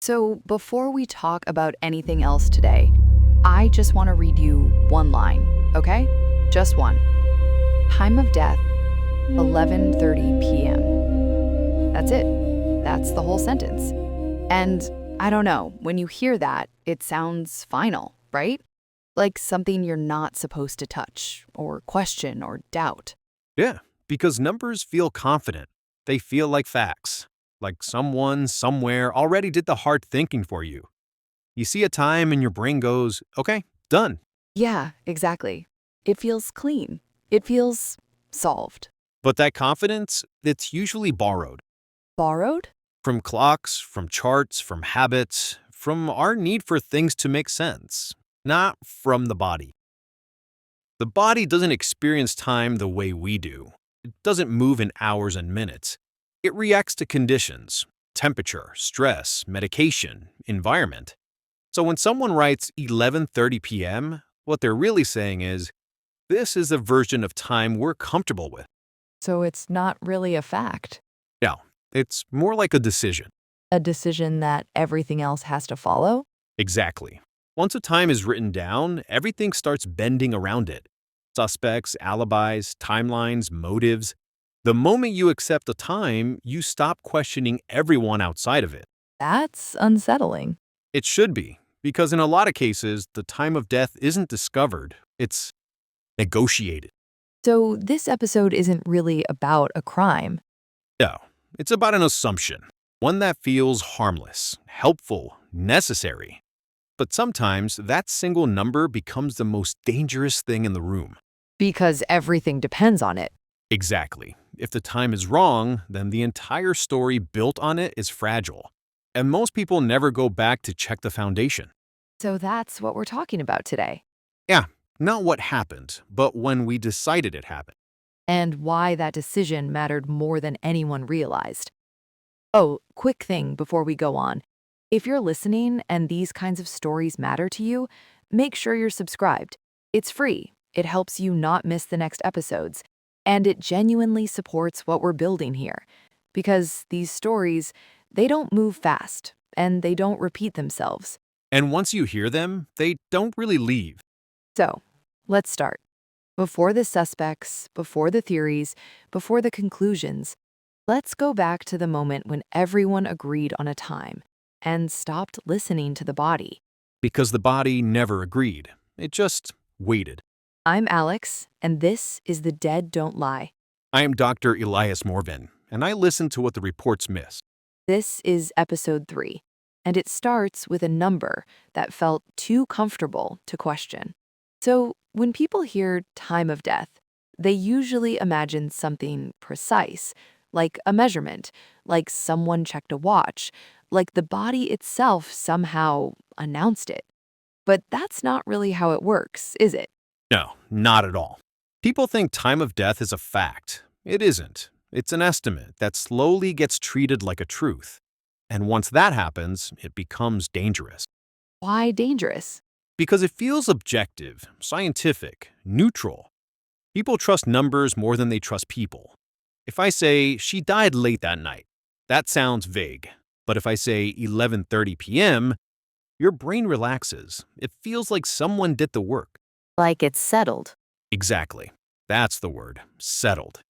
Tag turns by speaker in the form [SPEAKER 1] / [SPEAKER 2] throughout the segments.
[SPEAKER 1] So, before we talk about anything else today, I just want to read you one line, okay? Just one. Time of death, 11:30 p.m. That's it. That's the whole sentence. And I don't know, when you hear that, it sounds final, right? Like something you're not supposed to touch, or question, or doubt.
[SPEAKER 2] Yeah, because numbers feel confident. They feel like facts. Like someone, somewhere already did the hard thinking for you. You see a time and your brain goes, okay, done.
[SPEAKER 1] Yeah, exactly. It feels clean. It feels solved.
[SPEAKER 2] But that confidence, it's usually borrowed.
[SPEAKER 1] Borrowed?
[SPEAKER 2] From clocks, from charts, from habits, from our need for things to make sense. Not from the body. The body doesn't experience time the way we do. It doesn't move in hours and minutes. It reacts to conditions, temperature, stress, medication, environment. So when someone writes 11:30 p.m., what they're really saying is, this is a version of time we're comfortable with.
[SPEAKER 1] So it's not really a fact.
[SPEAKER 2] Now, it's more like a decision.
[SPEAKER 1] A decision that everything else has to follow?
[SPEAKER 2] Exactly. Once a time is written down, everything starts bending around it. Suspects, alibis, timelines, motives. The moment you accept a time, you stop questioning everyone outside of it.
[SPEAKER 1] That's unsettling.
[SPEAKER 2] It should be, because in a lot of cases, the time of death isn't discovered, it's negotiated.
[SPEAKER 1] So this episode isn't really about a crime.
[SPEAKER 2] No, it's about an assumption, one that feels harmless, helpful, necessary. But sometimes that single number becomes the most dangerous thing in the room.
[SPEAKER 1] Because everything depends on it.
[SPEAKER 2] Exactly. If the time is wrong, then the entire story built on it is fragile. And most people never go back to check the foundation.
[SPEAKER 1] So that's what we're talking about today.
[SPEAKER 2] Yeah, not what happened, but when we decided it happened.
[SPEAKER 1] And why that decision mattered more than anyone realized. Oh, quick thing before we go on. If you're listening and these kinds of stories matter to you, make sure you're subscribed. It's free. It helps you not miss the next episodes. And it genuinely supports what we're building here. Because these stories, they don't move fast, and they don't repeat themselves.
[SPEAKER 2] And once you hear them, they don't really leave.
[SPEAKER 1] So, let's start. Before the suspects, before the theories, before the conclusions, let's go back to the moment when everyone agreed on a time and stopped listening to the body.
[SPEAKER 2] Because the body never agreed. It just waited.
[SPEAKER 1] I'm Alex, and this is The Dead Don't Lie.
[SPEAKER 2] I am Dr. Elias Morven, and I listen to what the reports miss.
[SPEAKER 1] This is episode 3, and it starts with a number that felt too comfortable to question. So, when people hear time of death, they usually imagine something precise, like a measurement, like someone checked a watch, like the body itself somehow announced it. But that's not really how it works, is it?
[SPEAKER 2] No, not at all. People think time of death is a fact. It isn't. It's an estimate that slowly gets treated like a truth. And once that happens, it becomes dangerous.
[SPEAKER 1] Why dangerous?
[SPEAKER 2] Because it feels objective, scientific, neutral. People trust numbers more than they trust people. If I say, she died late that night, that sounds vague. But if I say 11:30 p.m., your brain relaxes. It feels like someone did the work.
[SPEAKER 1] Like it's settled.
[SPEAKER 2] Exactly. That's the word, settled.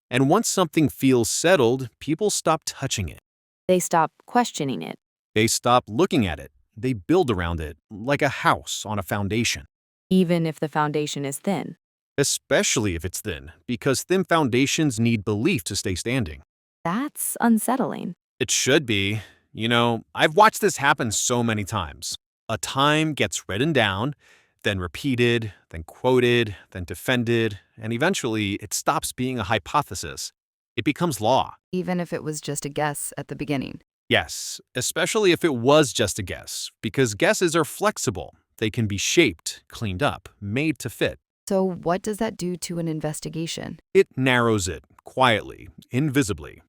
[SPEAKER 2] And once something feels settled, people stop touching it.
[SPEAKER 1] They stop questioning it.
[SPEAKER 2] They stop looking at it. They build around it, like a house on a foundation.
[SPEAKER 1] Even if the foundation is thin.
[SPEAKER 2] Especially if it's thin, because thin foundations need belief to stay standing.
[SPEAKER 1] That's unsettling.
[SPEAKER 2] It should be. You know, I've watched this happen so many times. A time gets written down, then repeated, then quoted, then defended, and eventually it stops being a hypothesis. It becomes law.
[SPEAKER 1] Even if it was just a guess at the beginning.
[SPEAKER 2] Yes, especially if it was just a guess, because guesses are flexible. They can be shaped, cleaned up, made to fit.
[SPEAKER 1] So what does that do to an investigation?
[SPEAKER 2] It narrows it, quietly, invisibly.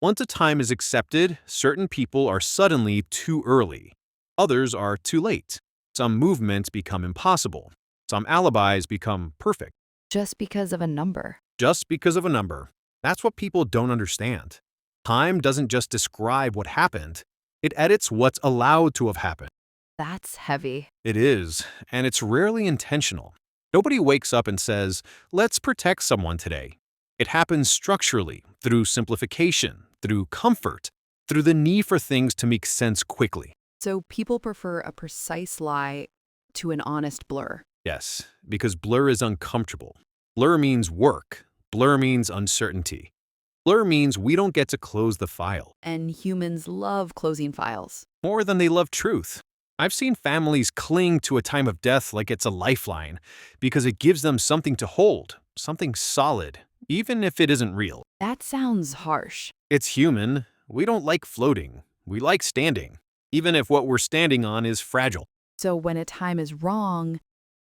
[SPEAKER 2] Once a time is accepted, certain people are suddenly too early. Others are too late. Some movements become impossible. Some alibis become perfect.
[SPEAKER 1] Just because of a number.
[SPEAKER 2] Just because of a number. That's what people don't understand. Time doesn't just describe what happened, It edits what's allowed to have happened.
[SPEAKER 1] That's heavy.
[SPEAKER 2] It is, and it's rarely intentional. Nobody wakes up and says, let's protect someone today. It happens structurally, through simplification, through comfort, through the need for things to make sense quickly.
[SPEAKER 3] So people prefer a precise lie to an honest blur.
[SPEAKER 2] Yes, because blur is uncomfortable. Blur means work. Blur means uncertainty. Blur means we don't get to close the file.
[SPEAKER 3] And humans love closing files.
[SPEAKER 2] More than they love truth. I've seen families cling to a time of death like it's a lifeline because it gives them something to hold, something solid, even if it isn't real.
[SPEAKER 3] That sounds harsh.
[SPEAKER 2] It's human. We don't like floating. We like standing, even if what we're standing on is fragile.
[SPEAKER 3] So when a time is wrong,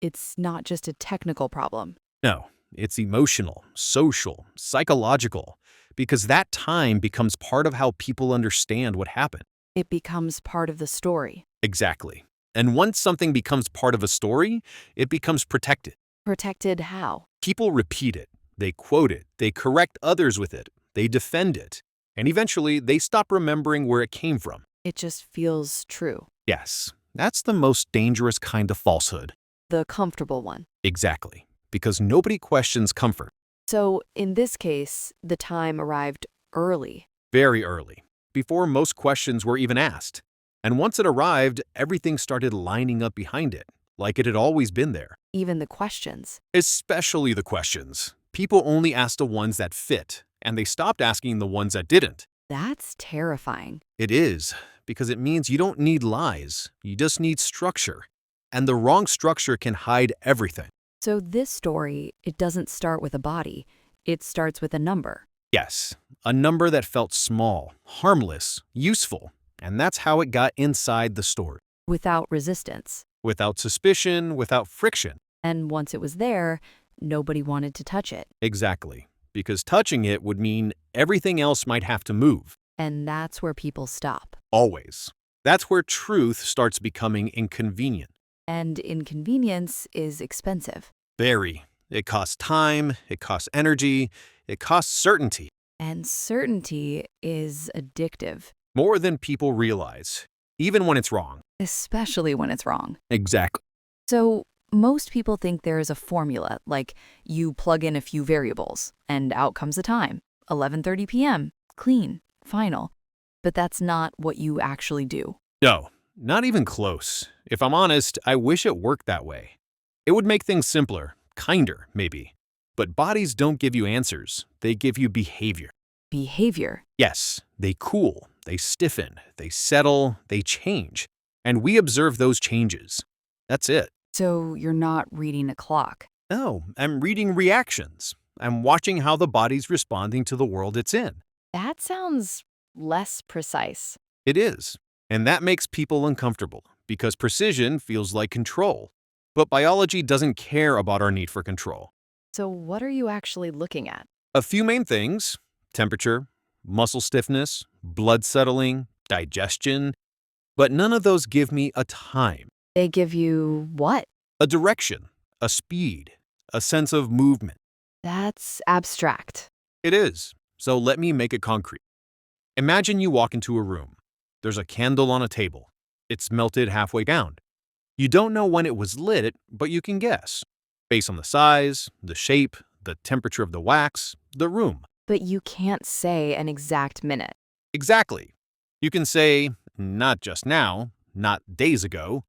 [SPEAKER 3] it's not just a technical problem.
[SPEAKER 2] No, it's emotional, social, psychological, because that time becomes part of how people understand what happened.
[SPEAKER 3] It becomes part of the story.
[SPEAKER 2] Exactly. And once something becomes part of a story, it becomes protected.
[SPEAKER 3] Protected how?
[SPEAKER 2] People repeat it, they quote it, they correct others with it, they defend it, and eventually they stop remembering where it came from.
[SPEAKER 3] It just feels true.
[SPEAKER 2] Yes, that's the most dangerous kind of falsehood.
[SPEAKER 3] The comfortable one.
[SPEAKER 2] Exactly, because nobody questions comfort.
[SPEAKER 3] So in this case, the time arrived early.
[SPEAKER 2] Very early, before most questions were even asked. And once it arrived, everything started lining up behind it, like it had always been there.
[SPEAKER 3] Even the questions.
[SPEAKER 2] Especially the questions. People only asked the ones that fit, and they stopped asking the ones that didn't.
[SPEAKER 3] That's terrifying.
[SPEAKER 2] It is, because it means you don't need lies, you just need structure. And the wrong structure can hide everything.
[SPEAKER 3] So this story, it doesn't start with a body. It starts with a number.
[SPEAKER 2] Yes, a number that felt small, harmless, useful, and that's how it got inside the story.
[SPEAKER 3] Without resistance.
[SPEAKER 2] Without suspicion, without friction.
[SPEAKER 3] And once it was there, nobody wanted to touch it.
[SPEAKER 2] Exactly, because touching it would mean everything else might have to move.
[SPEAKER 3] And that's where people stop.
[SPEAKER 2] Always. That's where truth starts becoming inconvenient.
[SPEAKER 3] And inconvenience is expensive.
[SPEAKER 2] Very. It costs time, it costs energy, it costs certainty.
[SPEAKER 3] And certainty is addictive.
[SPEAKER 2] More than people realize, even when it's wrong.
[SPEAKER 3] Especially when it's wrong.
[SPEAKER 2] Exactly.
[SPEAKER 3] So most people think there is a formula, like you plug in a few variables, and out comes the time. 11:30 p.m., clean, final. But that's not what you actually do.
[SPEAKER 2] No, not even close. If I'm honest, I wish it worked that way. It would make things simpler, kinder, maybe. But bodies don't give you answers. They give you behavior.
[SPEAKER 3] Behavior.
[SPEAKER 2] Yes, they cool, they stiffen, they settle, they change. And we observe those changes. That's it.
[SPEAKER 3] So you're not reading a clock.
[SPEAKER 2] No, I'm reading reactions. I'm watching how the body's responding to the world it's in.
[SPEAKER 3] That sounds less precise.
[SPEAKER 2] It is. And that makes people uncomfortable because precision feels like control. But biology doesn't care about our need for control.
[SPEAKER 3] So what are you actually looking at?
[SPEAKER 2] A few main things: temperature, muscle stiffness, blood settling, digestion. But none of those give me a time,
[SPEAKER 3] They give you what?
[SPEAKER 2] a direction, a speed, a sense of movement.
[SPEAKER 3] That's abstract.
[SPEAKER 2] It is. So let me make it concrete. Imagine you walk into a room. There's a candle on a table. It's melted halfway down. You don't know when it was lit, but you can guess. Based on the size, the shape, the temperature of the wax, the room.
[SPEAKER 3] But you can't say an exact minute.
[SPEAKER 2] Exactly. You can say, not just now, not days ago,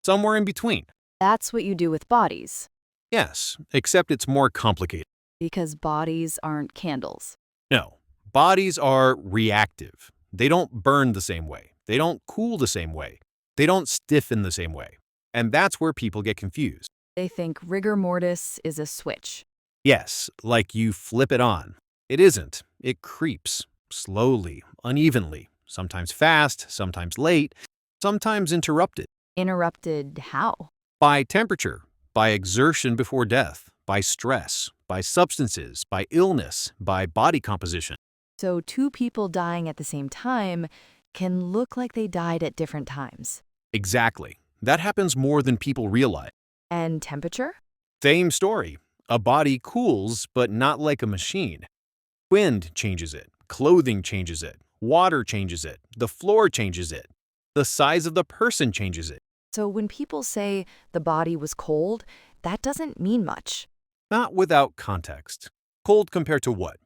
[SPEAKER 2] somewhere in between.
[SPEAKER 3] That's what you do with bodies.
[SPEAKER 2] Yes, except it's more complicated.
[SPEAKER 3] Because bodies aren't candles.
[SPEAKER 2] No, bodies are reactive. They don't burn the same way. They don't cool the same way. They don't stiffen the same way. And that's where people get confused.
[SPEAKER 3] They think rigor mortis is a switch.
[SPEAKER 2] Yes, like you flip it on. It isn't. It creeps, slowly, unevenly, sometimes fast, sometimes late, sometimes interrupted.
[SPEAKER 3] Interrupted how?
[SPEAKER 2] By temperature, by exertion before death, by stress, by substances, by illness, by body composition.
[SPEAKER 3] So two people dying at the same time can look like they died at different times.
[SPEAKER 2] Exactly. That happens more than people realize.
[SPEAKER 3] And temperature?
[SPEAKER 2] Same story. A body cools, but not like a machine. Wind changes it. Clothing changes it. Water changes it. The floor changes it. The size of the person changes it.
[SPEAKER 3] So when people say the body was cold, that doesn't mean much.
[SPEAKER 2] Not without context. Cold compared to what?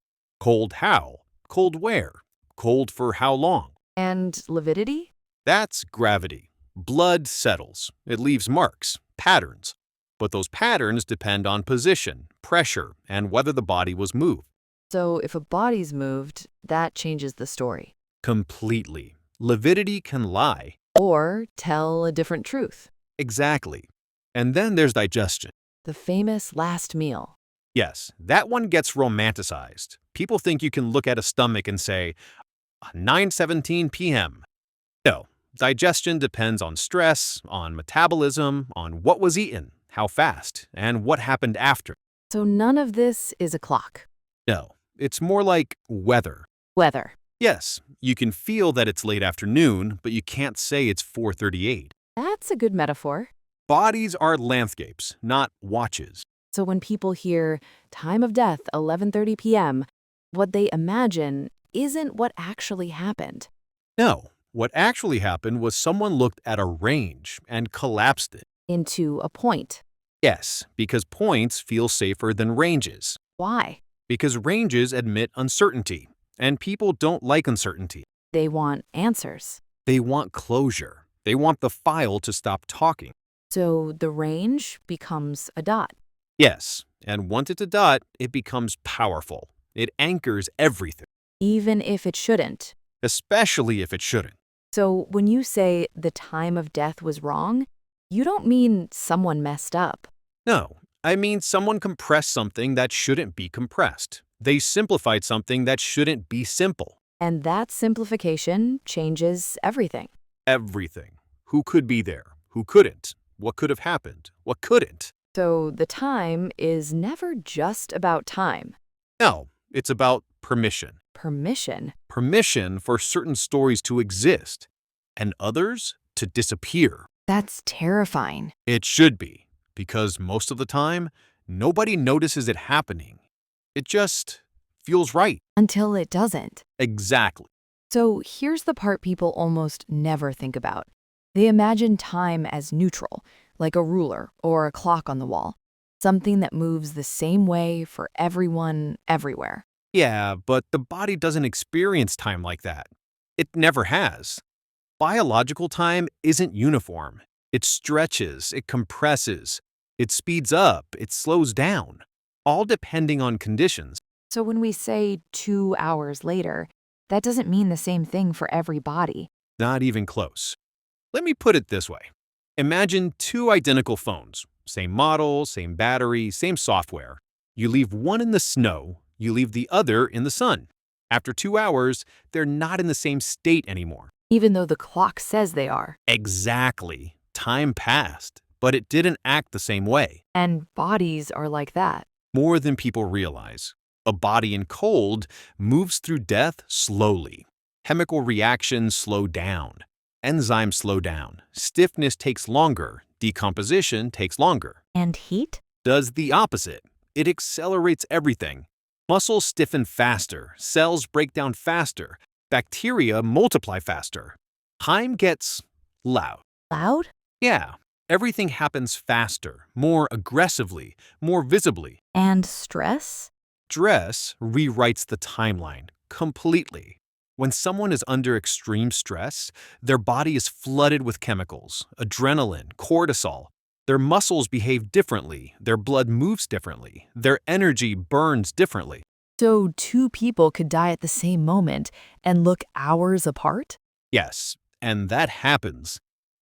[SPEAKER 2] Cold how? Cold where? Cold for how long?
[SPEAKER 3] And lividity?
[SPEAKER 2] That's gravity. Blood settles. It leaves marks, patterns. But those patterns depend on position, pressure, and whether the body was moved.
[SPEAKER 3] So if a body's moved, that changes the story.
[SPEAKER 2] Completely. Lividity can lie.
[SPEAKER 3] Or tell a different truth.
[SPEAKER 2] Exactly. And then there's digestion.
[SPEAKER 3] The famous last meal.
[SPEAKER 2] Yes, that one gets romanticized. People think you can look at a stomach and say, 9:17 p.m. No, digestion depends on stress, on metabolism, on what was eaten, how fast, and what happened after.
[SPEAKER 3] So none of this is a clock.
[SPEAKER 2] No, it's more like weather.
[SPEAKER 3] Weather.
[SPEAKER 2] Yes, you can feel that it's late afternoon, but you can't say it's 4:38.
[SPEAKER 3] That's a good metaphor.
[SPEAKER 2] Bodies are landscapes, not watches.
[SPEAKER 3] So when people hear time of death, 11:30 p.m., what they imagine isn't what actually happened.
[SPEAKER 2] No, what actually happened was someone looked at a range and collapsed it.
[SPEAKER 3] Into a point.
[SPEAKER 2] Yes, because points feel safer than ranges.
[SPEAKER 3] Why?
[SPEAKER 2] Because ranges admit uncertainty, and people don't like uncertainty.
[SPEAKER 3] They want answers.
[SPEAKER 2] They want closure. They want the file to stop talking.
[SPEAKER 3] So the range becomes a dot.
[SPEAKER 2] Yes, and once it's a dot, it becomes powerful. It anchors everything,
[SPEAKER 3] Even if it shouldn't.
[SPEAKER 2] especially if it shouldn't.
[SPEAKER 3] So when you say the time of death was wrong, you don't mean someone messed up.
[SPEAKER 2] No, I mean someone compressed something that shouldn't be compressed. They simplified something that shouldn't be simple.
[SPEAKER 3] And that simplification changes everything.
[SPEAKER 2] Everything. Who could be there? Who couldn't? What could have happened? What couldn't?
[SPEAKER 3] So the time is never just about time.
[SPEAKER 2] No, it's about permission.
[SPEAKER 3] Permission.
[SPEAKER 2] Permission for certain stories to exist and others to disappear.
[SPEAKER 3] That's terrifying.
[SPEAKER 2] It should be, because most of the time, nobody notices it happening. It just feels right.
[SPEAKER 3] Until it doesn't.
[SPEAKER 2] Exactly.
[SPEAKER 3] So here's the part people almost never think about. They imagine time as neutral, like a ruler or a clock on the wall, something that moves the same way for everyone, everywhere.
[SPEAKER 2] Yeah, but the body doesn't experience time like that. It never has. Biological time isn't uniform. It stretches, it compresses, it speeds up, it slows down, all depending on conditions.
[SPEAKER 3] So when we say 2 hours later, that doesn't mean the same thing for every body.
[SPEAKER 2] Not even close. Let me put it this way. Imagine two identical phones, same model, same battery, same software. You leave one in the snow, you leave the other in the sun. After 2 hours, they're not in the same state anymore.
[SPEAKER 3] Even though the clock says they are.
[SPEAKER 2] Exactly. Time passed, but it didn't act the same way.
[SPEAKER 3] And bodies are like that.
[SPEAKER 2] More than people realize. A body in cold moves through death slowly. Chemical reactions slow down. Enzymes slow down. Stiffness takes longer. Decomposition takes longer.
[SPEAKER 3] And heat?
[SPEAKER 2] Does the opposite. It accelerates everything. Muscles stiffen faster. Cells break down faster. Bacteria multiply faster. Time gets loud.
[SPEAKER 3] Loud?
[SPEAKER 2] Yeah, everything happens faster, more aggressively, more visibly.
[SPEAKER 3] And stress?
[SPEAKER 2] Stress rewrites the timeline completely. When someone is under extreme stress, their body is flooded with chemicals, adrenaline, cortisol. Their muscles behave differently, their blood moves differently, their energy burns differently.
[SPEAKER 3] So 2 people could die at the same moment and look hours apart?
[SPEAKER 2] Yes, and that happens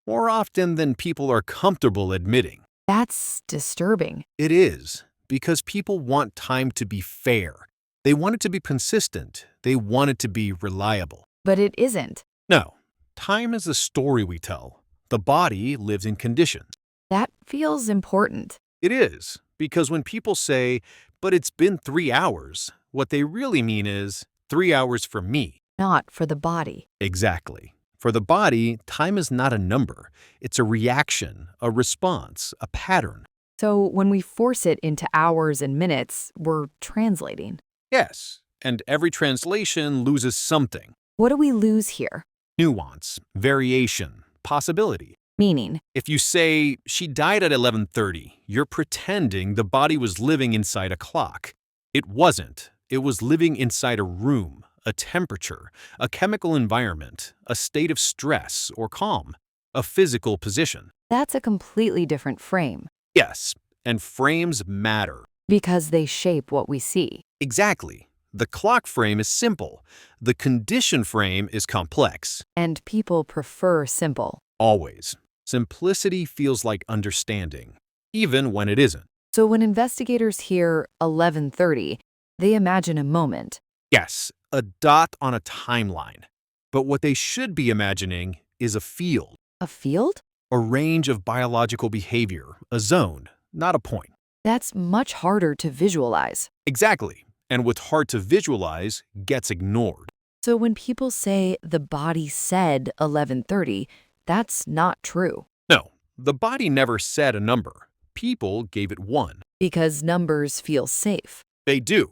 [SPEAKER 2] more often than people are comfortable admitting.
[SPEAKER 3] That's disturbing.
[SPEAKER 2] It is, because people want time to be fair. They want it to be consistent. They want it to be reliable.
[SPEAKER 3] But it isn't.
[SPEAKER 2] No, time is a story we tell. The body lives in conditions.
[SPEAKER 3] That feels important.
[SPEAKER 2] It is, because when people say, but it's been 3 hours, what they really mean is 3 hours for me.
[SPEAKER 3] Not for the body.
[SPEAKER 2] Exactly. For the body, time is not a number. It's a reaction, a response, a pattern.
[SPEAKER 3] So when we force it into hours and minutes, we're translating.
[SPEAKER 2] Yes, and every translation loses something.
[SPEAKER 3] What do we lose here?
[SPEAKER 2] Nuance, variation, possibility.
[SPEAKER 3] Meaning,
[SPEAKER 2] If you say, she died at 11:30, you're pretending the body was living inside a clock. It wasn't. It was living inside a room, a temperature, a chemical environment, a state of stress or calm, a physical position.
[SPEAKER 3] that's a completely different frame
[SPEAKER 2] Yes, and frames matter.
[SPEAKER 3] because they shape what we see.
[SPEAKER 2] Exactly. The clock frame is simple. The condition frame is complex.
[SPEAKER 3] And people prefer simple.
[SPEAKER 2] Always. Simplicity feels like understanding, even when it isn't.
[SPEAKER 3] So when investigators hear 11:30, they imagine a moment.
[SPEAKER 2] Yes, a dot on a timeline. But what they should be imagining is a field,
[SPEAKER 3] A field?
[SPEAKER 2] a range of biological behavior, a zone, not a point.
[SPEAKER 3] That's much harder to visualize.
[SPEAKER 2] Exactly. And what's hard to visualize gets ignored.
[SPEAKER 3] So when people say the body said 11:30, that's not true
[SPEAKER 2] No, the body never said a number. People gave it one.
[SPEAKER 3] because numbers feel safe,
[SPEAKER 2] They do.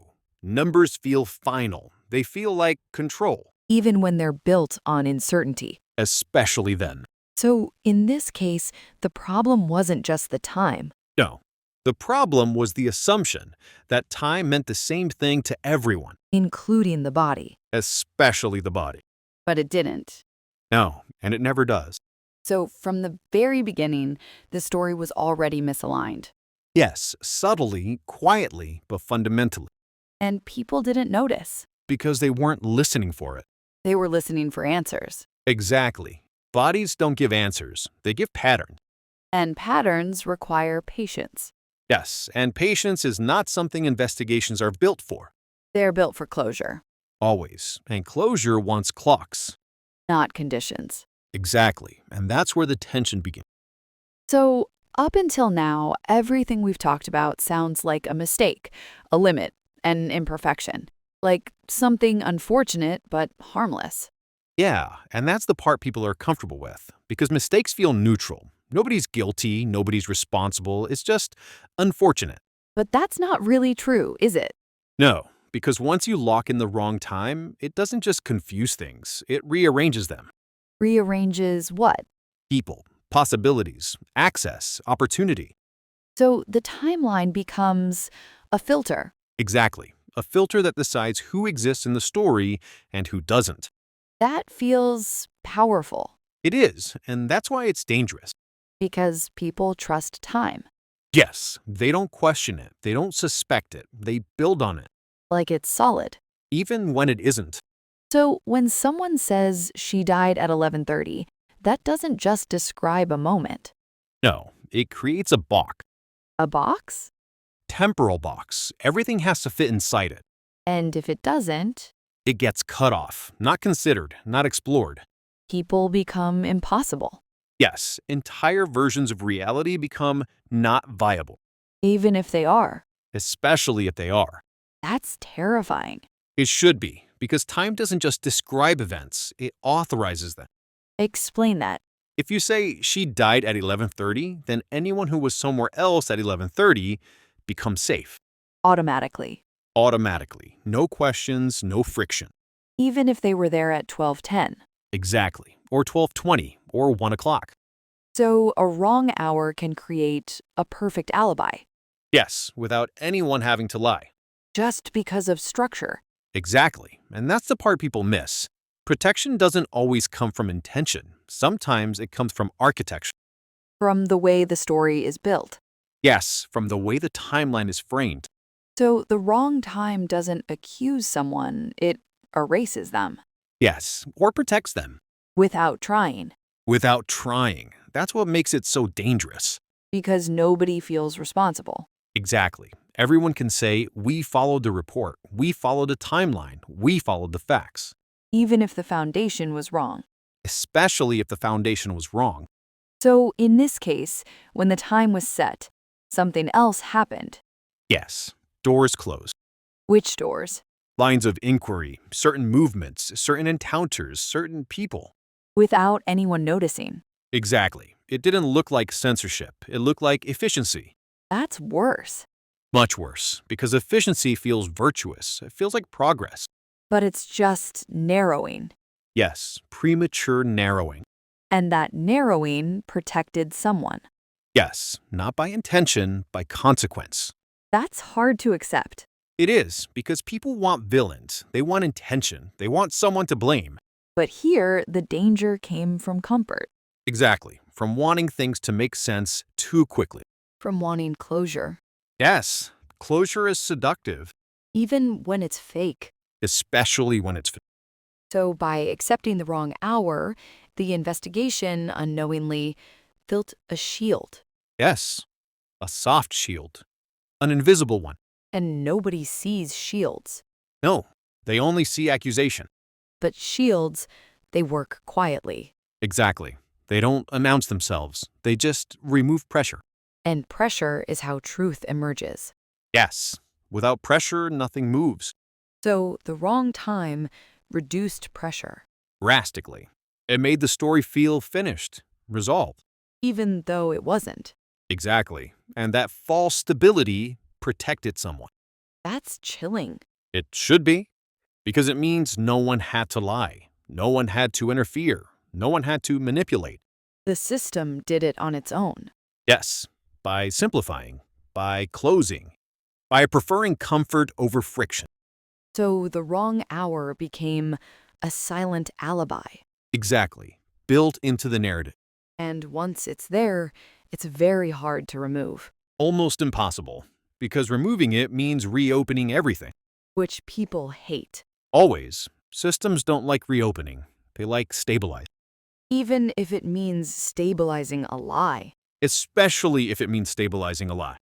[SPEAKER 2] Numbers feel final. They feel like control,
[SPEAKER 3] even when they're built on uncertainty.
[SPEAKER 2] especially then.
[SPEAKER 3] So in this case, the problem wasn't just the time.
[SPEAKER 2] No. The problem was the assumption that time meant the same thing to everyone,
[SPEAKER 3] Including the body.
[SPEAKER 2] especially the body.
[SPEAKER 3] But it didn't.
[SPEAKER 2] No, and it never does.
[SPEAKER 3] So from the very beginning, the story was already misaligned.
[SPEAKER 2] Yes, subtly, quietly, but fundamentally,
[SPEAKER 3] And people didn't notice.
[SPEAKER 2] because they weren't listening for it.
[SPEAKER 3] They were listening for answers.
[SPEAKER 2] Exactly. Bodies don't give answers, they give patterns.
[SPEAKER 3] And patterns require patience.
[SPEAKER 2] Yes, and patience is not something investigations are built for.
[SPEAKER 3] They're built for closure,
[SPEAKER 2] Always. And closure wants clocks.
[SPEAKER 3] not conditions.
[SPEAKER 2] Exactly. And that's where the tension begins.
[SPEAKER 3] So, up until now, everything we've talked about sounds like a mistake, a limit, an imperfection. Like something unfortunate but harmless.
[SPEAKER 2] Yeah, and that's the part people are comfortable with, because mistakes feel neutral. Nobody's guilty, nobody's responsible, it's just unfortunate.
[SPEAKER 3] But that's not really true, is it?
[SPEAKER 2] No, because once you lock in the wrong time, it doesn't just confuse things, it rearranges them.
[SPEAKER 3] Rearranges what?
[SPEAKER 2] People, possibilities, access, opportunity.
[SPEAKER 3] So the timeline becomes a filter.
[SPEAKER 2] Exactly. A filter that decides who exists in the story and who doesn't.
[SPEAKER 3] That feels powerful
[SPEAKER 2] It is, and that's why it's dangerous.
[SPEAKER 3] because people trust time,
[SPEAKER 2] Yes, they don't question it, they don't suspect it, they build on it,
[SPEAKER 3] like it's solid.
[SPEAKER 2] even when it isn't.
[SPEAKER 3] So when someone says she died at 11:30, that doesn't just describe a moment.
[SPEAKER 2] No, it creates a box,
[SPEAKER 3] A box?
[SPEAKER 2] temporal box. Everything has to fit inside it.
[SPEAKER 3] And if it doesn't,
[SPEAKER 2] It gets cut off, not considered, not explored.
[SPEAKER 3] people become impossible,
[SPEAKER 2] Yes, entire versions of reality become not viable,
[SPEAKER 3] even if they are.
[SPEAKER 2] especially if they are.
[SPEAKER 3] That's terrifying.
[SPEAKER 2] It should be, because time doesn't just describe events, it authorizes them.
[SPEAKER 3] Explain that.
[SPEAKER 2] If you say she died at 11:30, then anyone who was somewhere else at 11:30 becomes safe.
[SPEAKER 3] Automatically,
[SPEAKER 2] Automatically. No questions, no friction.
[SPEAKER 3] even if they were there at 12:10.
[SPEAKER 2] Exactly. Or 12:20, or 1 o'clock.
[SPEAKER 3] So a wrong hour can create a perfect alibi,
[SPEAKER 2] Yes, without anyone having to lie.
[SPEAKER 3] just because of structure.
[SPEAKER 2] Exactly. And that's the part people miss. Protection doesn't always come from intention. Sometimes it comes from architecture.
[SPEAKER 3] From the way the story is built.
[SPEAKER 2] Yes, from the way the timeline is framed.
[SPEAKER 3] So the wrong time doesn't accuse someone, it erases them
[SPEAKER 2] Yes, or protects them.
[SPEAKER 3] without trying,
[SPEAKER 2] Without trying. That's what makes it so dangerous.
[SPEAKER 3] because nobody feels responsible.
[SPEAKER 2] Exactly. Everyone can say, we followed the report, we followed the timeline, we followed the facts.
[SPEAKER 3] Even if the foundation was wrong.
[SPEAKER 2] Especially if the foundation was wrong.
[SPEAKER 3] So in this case, when the time was set, something else happened.
[SPEAKER 2] Yes, doors closed.
[SPEAKER 3] Which doors?
[SPEAKER 2] Lines of inquiry, certain movements, certain encounters, certain people.
[SPEAKER 3] Without anyone noticing.
[SPEAKER 2] Exactly. It didn't look like censorship. It looked like efficiency.
[SPEAKER 3] That's worse.
[SPEAKER 2] Much worse, because efficiency feels virtuous. It feels like progress.
[SPEAKER 3] But it's just narrowing.
[SPEAKER 2] Yes, premature narrowing.
[SPEAKER 3] And that narrowing protected someone.
[SPEAKER 2] Yes, not by intention, by consequence.
[SPEAKER 3] That's hard to accept.
[SPEAKER 2] It is, because people want villains. They want intention. They want someone to blame.
[SPEAKER 3] But here, the danger came from comfort,
[SPEAKER 2] Exactly, from wanting things to make sense too quickly.
[SPEAKER 3] from wanting closure,
[SPEAKER 2] Yes, closure is seductive,
[SPEAKER 3] even when it's fake.
[SPEAKER 2] especially when it's
[SPEAKER 3] So, by accepting the wrong hour, the investigation unknowingly built a shield.
[SPEAKER 2] yes, a soft shield, an invisible one.
[SPEAKER 3] And nobody sees shields.
[SPEAKER 2] No, they only see accusation.
[SPEAKER 3] But shields, they work quietly.
[SPEAKER 2] Exactly. They don't announce themselves. They just remove pressure.
[SPEAKER 3] And pressure is how truth emerges.
[SPEAKER 2] Yes, without pressure, nothing moves.
[SPEAKER 3] So, the wrong time reduced pressure,
[SPEAKER 2] Drastically. It made the story feel finished, resolved.
[SPEAKER 3] even though it wasn't.
[SPEAKER 2] Exactly. And that false stability protected someone.
[SPEAKER 3] That's chilling.
[SPEAKER 2] It should be, because it means no one had to lie. No one had to interfere. No one had to manipulate.
[SPEAKER 3] The system did it on its own.
[SPEAKER 2] Yes, by simplifying, by closing, by preferring comfort over friction.
[SPEAKER 3] So, the wrong hour became a silent alibi.
[SPEAKER 2] Exactly. Built into the narrative.
[SPEAKER 3] And once it's there, it's very hard to remove,
[SPEAKER 2] Almost impossible, because removing it means reopening everything.
[SPEAKER 3] which people hate,
[SPEAKER 2] Always. Systems don't like reopening. They like stabilizing.
[SPEAKER 3] even if it means stabilizing a lie.
[SPEAKER 2] Especially if it means stabilizing a lie.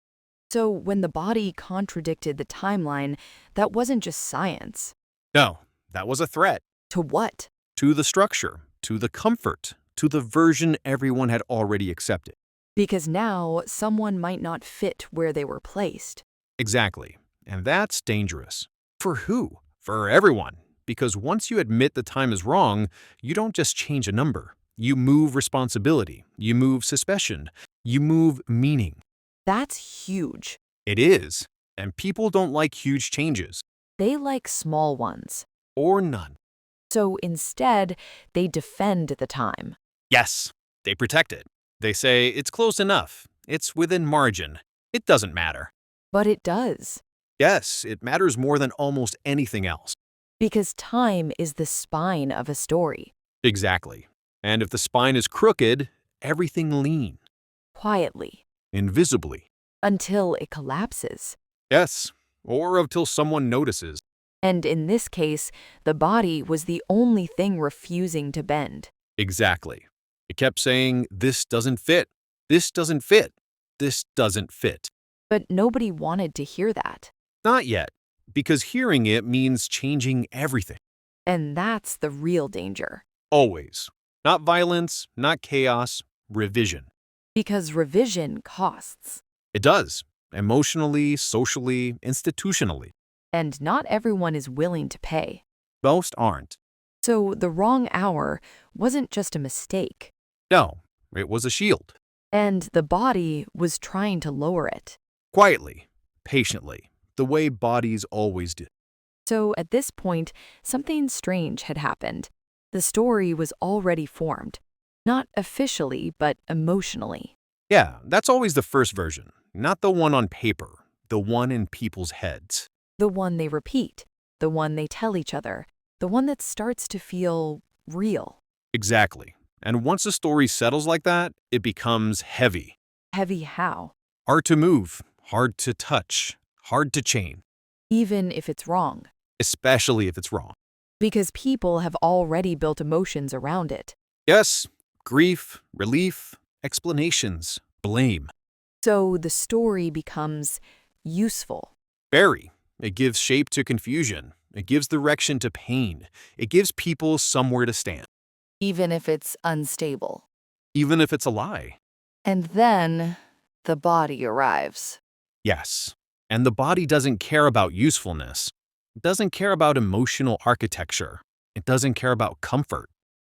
[SPEAKER 3] So, when the body contradicted the timeline, that wasn't just science.
[SPEAKER 2] No, that was a threat.
[SPEAKER 3] To what?
[SPEAKER 2] To the structure, to the comfort, to the version everyone had already accepted.
[SPEAKER 3] Because now someone might not fit where they were placed.
[SPEAKER 2] Exactly. And that's dangerous. For who? For everyone. Because once you admit the time is wrong, you don't just change a number. You move responsibility. You move suspicion. You move meaning.
[SPEAKER 3] That's huge.
[SPEAKER 2] It is. And people don't like huge changes.
[SPEAKER 3] They like small ones.
[SPEAKER 2] Or none.
[SPEAKER 3] So instead, they defend the time.
[SPEAKER 2] Yes, they protect it. They say it's close enough. It's within margin. It doesn't matter.
[SPEAKER 3] But it does.
[SPEAKER 2] Yes, it matters more than almost anything else.
[SPEAKER 3] Because time is the spine of a story.
[SPEAKER 2] Exactly. And if the spine is crooked, everything lean,
[SPEAKER 3] Quietly.
[SPEAKER 2] invisibly.
[SPEAKER 3] Until it collapses.
[SPEAKER 2] Yes, or until someone notices.
[SPEAKER 3] And in this case, the body was the only thing refusing to bend.
[SPEAKER 2] Exactly. It kept saying, this doesn't fit. This doesn't fit. This doesn't fit.
[SPEAKER 3] But nobody wanted to hear that.
[SPEAKER 2] Not yet, because hearing it means changing everything.
[SPEAKER 3] And that's the real danger.
[SPEAKER 2] Always. Not violence, not chaos, revision.
[SPEAKER 3] Because revision costs.
[SPEAKER 2] It does. Emotionally, socially, institutionally.
[SPEAKER 3] And not everyone is willing to pay.
[SPEAKER 2] Most aren't.
[SPEAKER 3] So the wrong hour wasn't just a mistake.
[SPEAKER 2] No, it was a shield.
[SPEAKER 3] And the body was trying to lower it.
[SPEAKER 2] Quietly, patiently, the way bodies always do.
[SPEAKER 3] So at this point, something strange had happened. The story was already formed. Not officially, but emotionally.
[SPEAKER 2] Yeah, that's always the first version, not the one on paper, the one in people's heads.
[SPEAKER 3] The one they repeat. The one they tell each other. The one that starts to feel real.
[SPEAKER 2] Exactly. And once a story settles like that, it becomes heavy.
[SPEAKER 3] Heavy how?
[SPEAKER 2] Hard to move, hard to touch, hard to chain,
[SPEAKER 3] Even if it's wrong.
[SPEAKER 2] especially if it's wrong.
[SPEAKER 3] Because people have already built emotions around it.
[SPEAKER 2] Yes, grief, relief, explanations, blame.
[SPEAKER 3] So the story becomes useful.
[SPEAKER 2] Very. It gives shape to confusion. It gives direction to pain. It gives people somewhere to stand,
[SPEAKER 3] Even if it's unstable.
[SPEAKER 2] even if it's a lie.
[SPEAKER 3] And then the body arrives.
[SPEAKER 2] Yes. And the body doesn't care about usefulness. It doesn't care about emotional architecture. It doesn't care about comfort.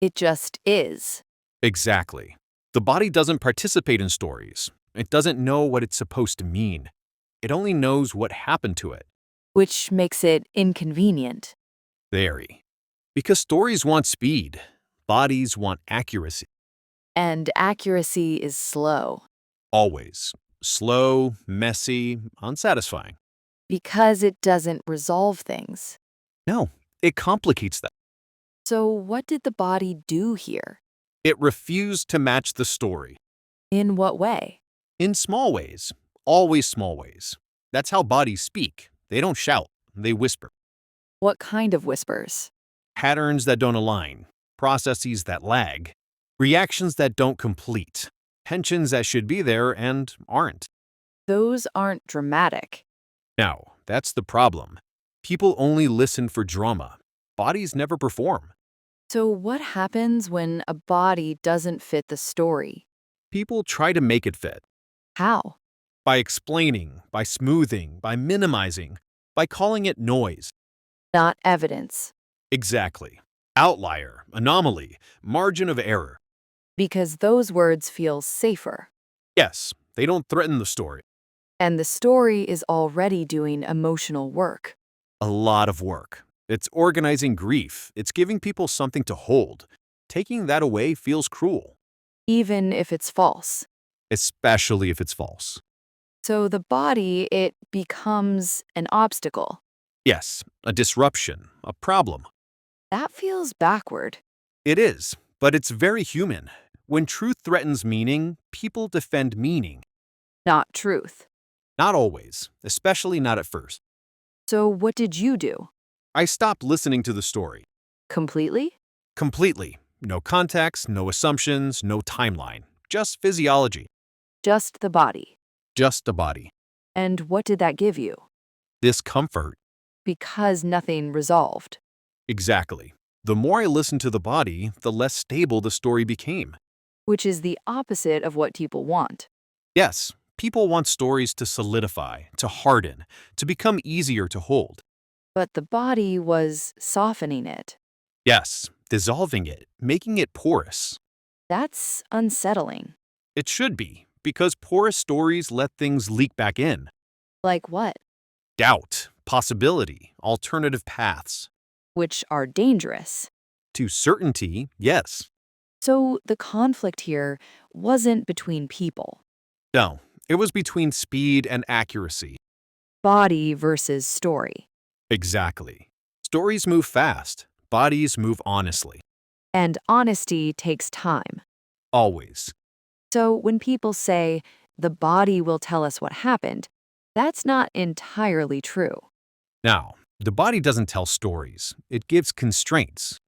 [SPEAKER 3] It just is.
[SPEAKER 2] Exactly. The body doesn't participate in stories. It doesn't know what it's supposed to mean. It only knows what happened to it.
[SPEAKER 3] Which makes it inconvenient.
[SPEAKER 2] Very. Because stories want speed, bodies want accuracy.
[SPEAKER 1] And accuracy is slow
[SPEAKER 2] Always. Slow, messy, unsatisfying.
[SPEAKER 1] because it doesn't resolve things.
[SPEAKER 2] No, it complicates them.
[SPEAKER 1] So, what did the body do here?
[SPEAKER 2] It refused to match the story.
[SPEAKER 1] In what way?
[SPEAKER 2] In small ways. Always small ways. That's how bodies speak. They don't shout, they whisper.
[SPEAKER 1] What kind of whispers?
[SPEAKER 2] Patterns that don't align, processes that lag, reactions that don't complete, tensions that should be there and aren't.
[SPEAKER 1] Those aren't dramatic.
[SPEAKER 2] Now, that's the problem. People only listen for drama. Bodies never perform.
[SPEAKER 1] So, what happens when a body doesn't fit the story?
[SPEAKER 2] People try to make it fit.
[SPEAKER 1] How?
[SPEAKER 2] By explaining, by smoothing, by minimizing, by calling it noise.
[SPEAKER 1] Not evidence.
[SPEAKER 2] Exactly. Outlier, anomaly, margin of error.
[SPEAKER 1] Because those words feel safer.
[SPEAKER 2] Yes, they don't threaten the story.
[SPEAKER 1] And the story is already doing emotional work.
[SPEAKER 2] A lot of work. It's organizing grief. It's giving people something to hold. Taking that away feels cruel,
[SPEAKER 1] Even if it's false.
[SPEAKER 2] especially if it's false.
[SPEAKER 1] So the body, it becomes an obstacle.
[SPEAKER 2] Yes, a disruption, a problem.
[SPEAKER 1] That feels backward.
[SPEAKER 2] It is, but it's very human. When truth threatens meaning, people defend meaning.
[SPEAKER 1] Not truth.
[SPEAKER 2] Not always, especially not at first.
[SPEAKER 1] So what did you do?
[SPEAKER 2] I stopped listening to the story.
[SPEAKER 1] Completely?
[SPEAKER 2] Completely. No context, no assumptions, no timeline. Just physiology.
[SPEAKER 1] Just the body.
[SPEAKER 2] Just a body.
[SPEAKER 1] And what did that give you?
[SPEAKER 2] Discomfort.
[SPEAKER 1] Because nothing resolved.
[SPEAKER 2] Exactly. The more I listened to the body, the less stable the story became.
[SPEAKER 1] Which is the opposite of what people want.
[SPEAKER 2] Yes, people want stories to solidify, to harden, to become easier to hold.
[SPEAKER 1] But the body was softening it.
[SPEAKER 2] Yes, dissolving it, making it porous.
[SPEAKER 1] That's unsettling.
[SPEAKER 2] It should be, because porous stories let things leak back in.
[SPEAKER 1] Like what?
[SPEAKER 2] Doubt, possibility, alternative paths.
[SPEAKER 1] Which are dangerous.
[SPEAKER 2] To certainty, yes.
[SPEAKER 1] So the conflict here wasn't between people.
[SPEAKER 2] No, it was between speed and accuracy.
[SPEAKER 1] Body versus story.
[SPEAKER 2] Exactly. Stories move fast, bodies move honestly.
[SPEAKER 1] And honesty takes time.
[SPEAKER 2] Always.
[SPEAKER 1] So when people say, the body will tell us what happened, that's not entirely true.
[SPEAKER 2] Now, the body doesn't tell stories, it gives constraints.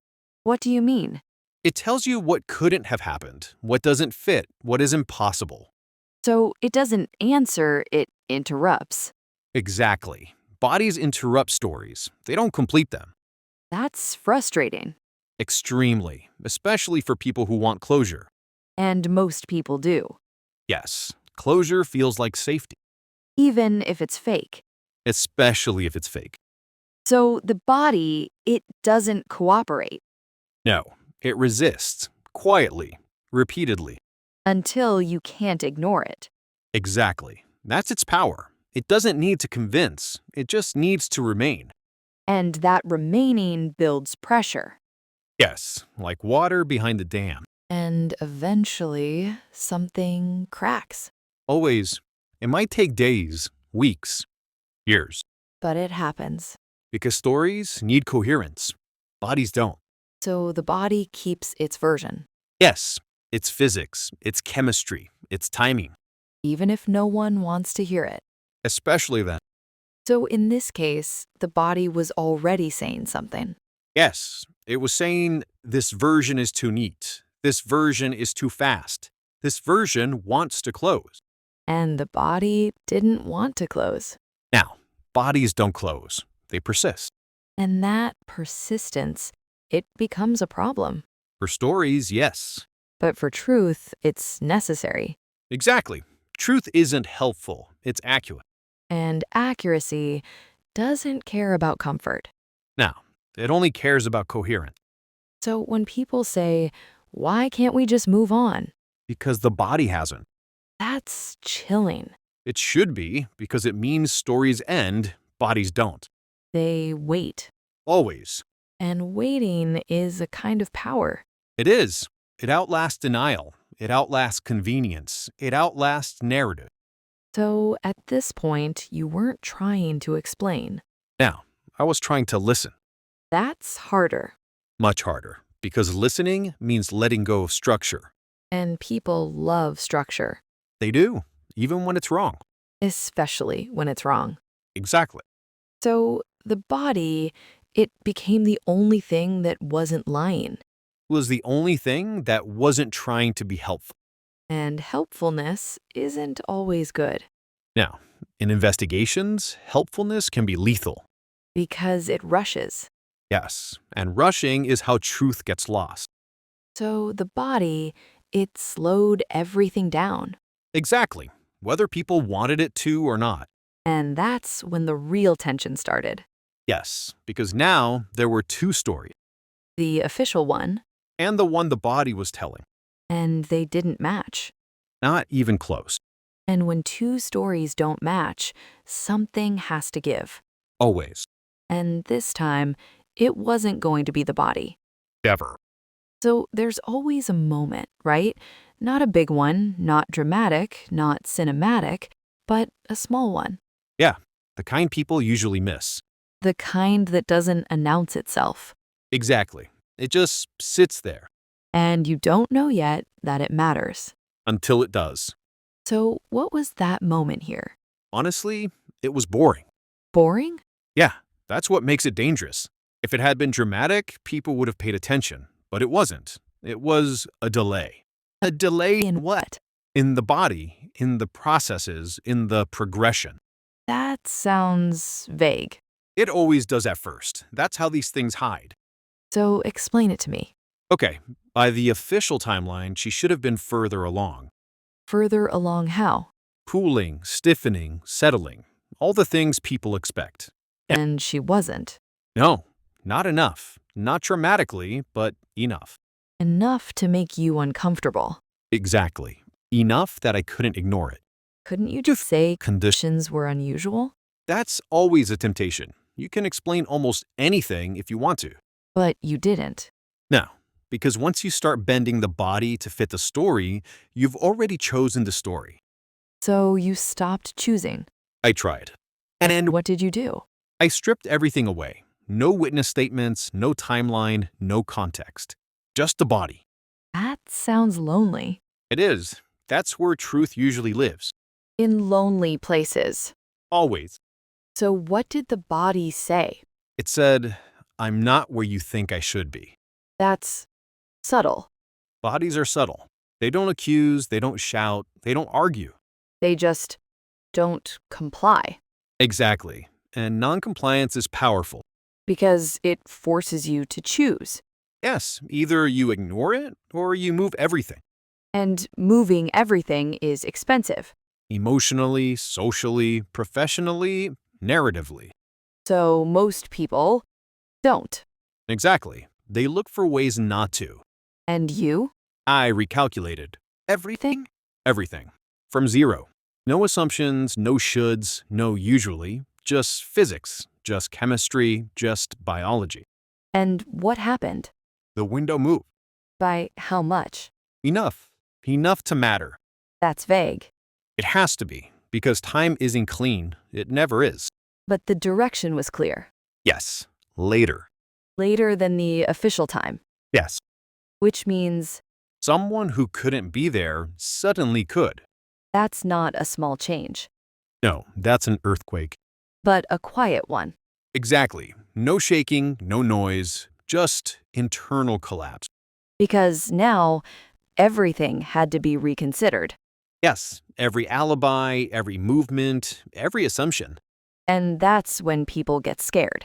[SPEAKER 1] What do you mean?
[SPEAKER 2] It tells you what couldn't have happened, what doesn't fit, what is impossible.
[SPEAKER 1] So it doesn't answer, it interrupts.
[SPEAKER 2] Exactly. Bodies interrupt stories, they don't complete them.
[SPEAKER 1] That's frustrating.
[SPEAKER 2] Extremely, especially for people who want closure.
[SPEAKER 1] And most people do,
[SPEAKER 2] Yes, closure feels like safety,
[SPEAKER 1] even if it's fake.
[SPEAKER 2] especially if it's fake.
[SPEAKER 1] So the body, it doesn't cooperate
[SPEAKER 2] No, it resists, quietly, repeatedly.
[SPEAKER 1] until you can't ignore it.
[SPEAKER 2] Exactly. That's its power. It doesn't need to convince, it just needs to remain.
[SPEAKER 1] And that remaining builds pressure.
[SPEAKER 2] Yes, like water behind the dam.
[SPEAKER 1] And eventually, something cracks.
[SPEAKER 2] Always, it might take days, weeks, years.
[SPEAKER 1] But it happens.
[SPEAKER 2] Because stories need coherence. Bodies don't.
[SPEAKER 1] So the body keeps its version,
[SPEAKER 2] Yes, it's physics, it's chemistry, it's timing.
[SPEAKER 1] even if no one wants to hear it.
[SPEAKER 2] Especially then.
[SPEAKER 1] So in this case, the body was already saying something.
[SPEAKER 2] Yes, it was saying this version is too neat. This version is too fast. This version wants to close.
[SPEAKER 1] And the body didn't want to close.
[SPEAKER 2] Now, bodies don't close. They persist.
[SPEAKER 1] And that persistence, it becomes a problem.
[SPEAKER 2] For stories, yes.
[SPEAKER 1] But for truth, it's necessary.
[SPEAKER 2] Exactly. Truth isn't helpful. It's accurate.
[SPEAKER 1] And accuracy doesn't care about comfort.
[SPEAKER 2] Now, it only cares about coherence.
[SPEAKER 1] So when people say, why can't we just move on?
[SPEAKER 2] Because the body hasn't.
[SPEAKER 1] That's chilling.
[SPEAKER 2] It should be, because it means stories end, bodies don't.
[SPEAKER 1] They wait.
[SPEAKER 2] Always.
[SPEAKER 3] And waiting is a kind of power.
[SPEAKER 2] It is. It outlasts denial. It outlasts convenience. It outlasts narrative.
[SPEAKER 3] So at this point, you weren't trying to explain.
[SPEAKER 2] Now, I was trying to listen.
[SPEAKER 3] That's harder.
[SPEAKER 2] Much harder, because listening means letting go of structure.
[SPEAKER 3] And people love structure,
[SPEAKER 2] They do, even when it's wrong.
[SPEAKER 3] especially when it's wrong.
[SPEAKER 2] Exactly.
[SPEAKER 3] So the body, it became the only thing that wasn't lying.
[SPEAKER 2] Was the only thing that wasn't trying to be helpful.
[SPEAKER 3] And helpfulness isn't always good
[SPEAKER 2] Now, in investigations, helpfulness can be lethal.
[SPEAKER 3] because it rushes.
[SPEAKER 2] Yes, and rushing is how truth gets lost.
[SPEAKER 3] So the body, it slowed everything down.
[SPEAKER 2] Exactly, whether people wanted it to or not.
[SPEAKER 3] And that's when the real tension started.
[SPEAKER 2] Yes, because now there were two stories,
[SPEAKER 3] The official one,
[SPEAKER 2] and the one the body was telling.
[SPEAKER 3] and they didn't match.
[SPEAKER 2] Not even close.
[SPEAKER 3] And when two stories don't match, something has to give.
[SPEAKER 2] Always.
[SPEAKER 3] And this time, it wasn't going to be the body.
[SPEAKER 2] Ever.
[SPEAKER 3] So there's always a moment, right? Not a big one, not dramatic, not cinematic, but a small one.
[SPEAKER 2] Yeah, the kind people usually miss.
[SPEAKER 3] The kind that doesn't announce itself.
[SPEAKER 2] Exactly. It just sits there
[SPEAKER 3] And you don't know yet that it matters.
[SPEAKER 2] until it does.
[SPEAKER 3] So what was that moment here?
[SPEAKER 2] Honestly, it was boring.
[SPEAKER 3] Boring?
[SPEAKER 2] Yeah, that's what makes it dangerous. If it had been dramatic, people would have paid attention. But it wasn't. It was a delay. A delay
[SPEAKER 3] In what?
[SPEAKER 2] in the body, in the processes, in the progression.
[SPEAKER 3] That sounds vague.
[SPEAKER 2] It always does at first. That's how these things hide.
[SPEAKER 3] So explain it to me.
[SPEAKER 2] Okay, by the official timeline, she should have been further along.
[SPEAKER 3] Further along how?
[SPEAKER 2] Cooling, stiffening, settling. All the things people expect.
[SPEAKER 3] And she wasn't.
[SPEAKER 2] No, not enough. Not dramatically, but enough.
[SPEAKER 3] Enough to make you uncomfortable.
[SPEAKER 2] Exactly. Enough that I couldn't ignore it.
[SPEAKER 3] Couldn't you just say
[SPEAKER 2] Condition.
[SPEAKER 3] conditions were unusual?
[SPEAKER 2] That's always a temptation. You can explain almost anything if you want to.
[SPEAKER 3] But you didn't.
[SPEAKER 2] No, because once you start bending the body to fit the story, you've already chosen the story.
[SPEAKER 3] So you stopped choosing.
[SPEAKER 2] I tried. And
[SPEAKER 3] What did you do?
[SPEAKER 2] I stripped everything away. No witness statements, no timeline, no context. Just the body.
[SPEAKER 3] That sounds lonely.
[SPEAKER 2] It is. That's where truth usually lives.
[SPEAKER 3] In lonely places.
[SPEAKER 2] Always.
[SPEAKER 3] So what did the body say?
[SPEAKER 2] It said, I'm not where you think I should be.
[SPEAKER 3] That's subtle.
[SPEAKER 2] Bodies are subtle. They don't accuse, they don't shout, they don't argue.
[SPEAKER 3] They just don't comply.
[SPEAKER 2] Exactly. And noncompliance is powerful.
[SPEAKER 3] Because it forces you to choose.
[SPEAKER 2] Yes, either you ignore it or you move everything.
[SPEAKER 3] And moving everything is expensive.
[SPEAKER 2] Emotionally, socially, professionally, narratively.
[SPEAKER 3] So most people don't.
[SPEAKER 2] Exactly. They look for ways not to.
[SPEAKER 3] And you?
[SPEAKER 2] I recalculated. Everything? Everything. From zero. No assumptions, no shoulds, no usually. Just physics, just chemistry, just biology.
[SPEAKER 3] And what happened?
[SPEAKER 2] The window moved.
[SPEAKER 3] By how much?
[SPEAKER 2] Enough. Enough to matter.
[SPEAKER 3] That's vague.
[SPEAKER 2] It has to be, because time isn't clean. It never is.
[SPEAKER 3] But the direction was clear.
[SPEAKER 2] Yes. Later.
[SPEAKER 3] Later than the official time.
[SPEAKER 2] Yes.
[SPEAKER 3] Which means
[SPEAKER 2] Someone who couldn't be there suddenly could.
[SPEAKER 3] that's not a small change,
[SPEAKER 2] No, that's an earthquake.
[SPEAKER 3] but a quiet one.
[SPEAKER 2] Exactly. No shaking, no noise, just internal collapse.
[SPEAKER 3] Because now everything had to be reconsidered.
[SPEAKER 2] Yes, every alibi, every movement, every assumption.
[SPEAKER 3] And that's when people get scared.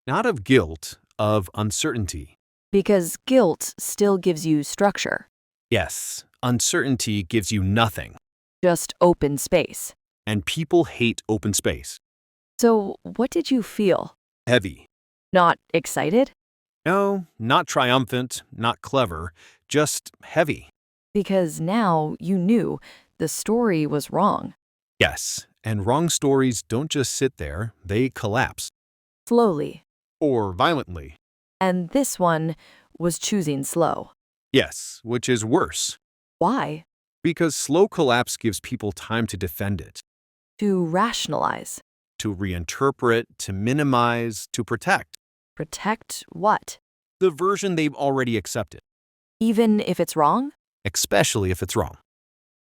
[SPEAKER 2] Not of guilt, of uncertainty.
[SPEAKER 3] Because guilt still gives you structure,
[SPEAKER 2] Yes, uncertainty gives you nothing.
[SPEAKER 3] just open space.
[SPEAKER 2] And people hate open space.
[SPEAKER 3] So what did you feel?
[SPEAKER 2] Heavy.
[SPEAKER 3] Not excited?
[SPEAKER 2] No, not triumphant, not clever, just heavy.
[SPEAKER 3] Because now you knew the story was wrong.
[SPEAKER 2] Yes, and wrong stories don't just sit there, they collapse.
[SPEAKER 3] Slowly.
[SPEAKER 2] Or violently.
[SPEAKER 3] And this one was choosing slow.
[SPEAKER 2] Yes, which is worse.
[SPEAKER 3] Why?
[SPEAKER 2] Because slow collapse gives people time to defend it,
[SPEAKER 3] To rationalize.
[SPEAKER 2] to reinterpret, to minimize, to protect
[SPEAKER 3] Protect what?
[SPEAKER 2] the version they've already accepted,
[SPEAKER 3] Even if it's wrong?
[SPEAKER 2] especially if it's wrong.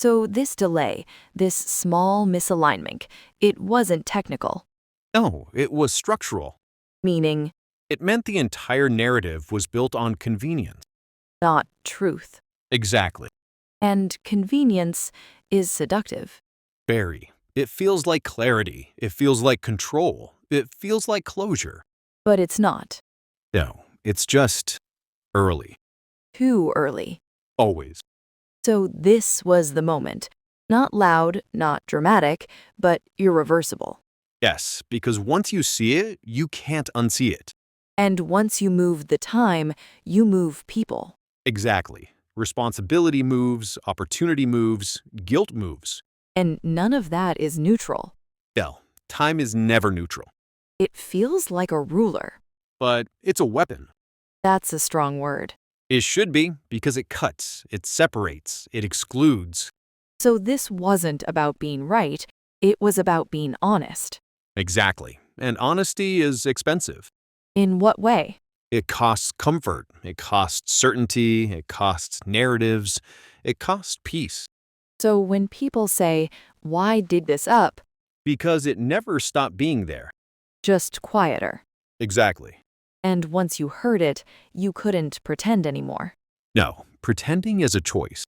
[SPEAKER 3] So this delay, this small misalignment, it wasn't technical.
[SPEAKER 2] No, it was structural.
[SPEAKER 3] Meaning,
[SPEAKER 2] It meant the entire narrative was built on convenience.
[SPEAKER 3] not truth.
[SPEAKER 2] Exactly.
[SPEAKER 3] And convenience is seductive.
[SPEAKER 2] Very. It feels like clarity. It feels like control. It feels like closure.
[SPEAKER 3] But it's not.
[SPEAKER 2] No, it's just early.
[SPEAKER 3] Too early.
[SPEAKER 2] Always.
[SPEAKER 3] So this was the moment. Not loud, not dramatic, but irreversible.
[SPEAKER 2] Yes, because once you see it, you can't unsee it.
[SPEAKER 3] And once you move the time, you move people.
[SPEAKER 2] Exactly. Responsibility moves, opportunity moves, guilt moves.
[SPEAKER 3] And none of that is neutral.
[SPEAKER 2] No, time is never neutral.
[SPEAKER 3] It feels like a ruler.
[SPEAKER 2] But it's a weapon.
[SPEAKER 3] That's a strong word.
[SPEAKER 2] It should be, because it cuts, it separates, it excludes.
[SPEAKER 3] So this wasn't about being right, it was about being honest.
[SPEAKER 2] Exactly. And honesty is expensive.
[SPEAKER 3] In what way?
[SPEAKER 2] It costs comfort, it costs certainty, it costs narratives, it costs peace.
[SPEAKER 3] So when people say, why dig this up?
[SPEAKER 2] Because it never stopped being there.
[SPEAKER 3] Just quieter.
[SPEAKER 2] Exactly.
[SPEAKER 3] And once you heard it, you couldn't pretend anymore.
[SPEAKER 2] No, pretending is a choice.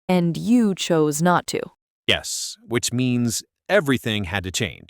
[SPEAKER 3] And you chose not to,
[SPEAKER 2] Yes, which means everything had to change.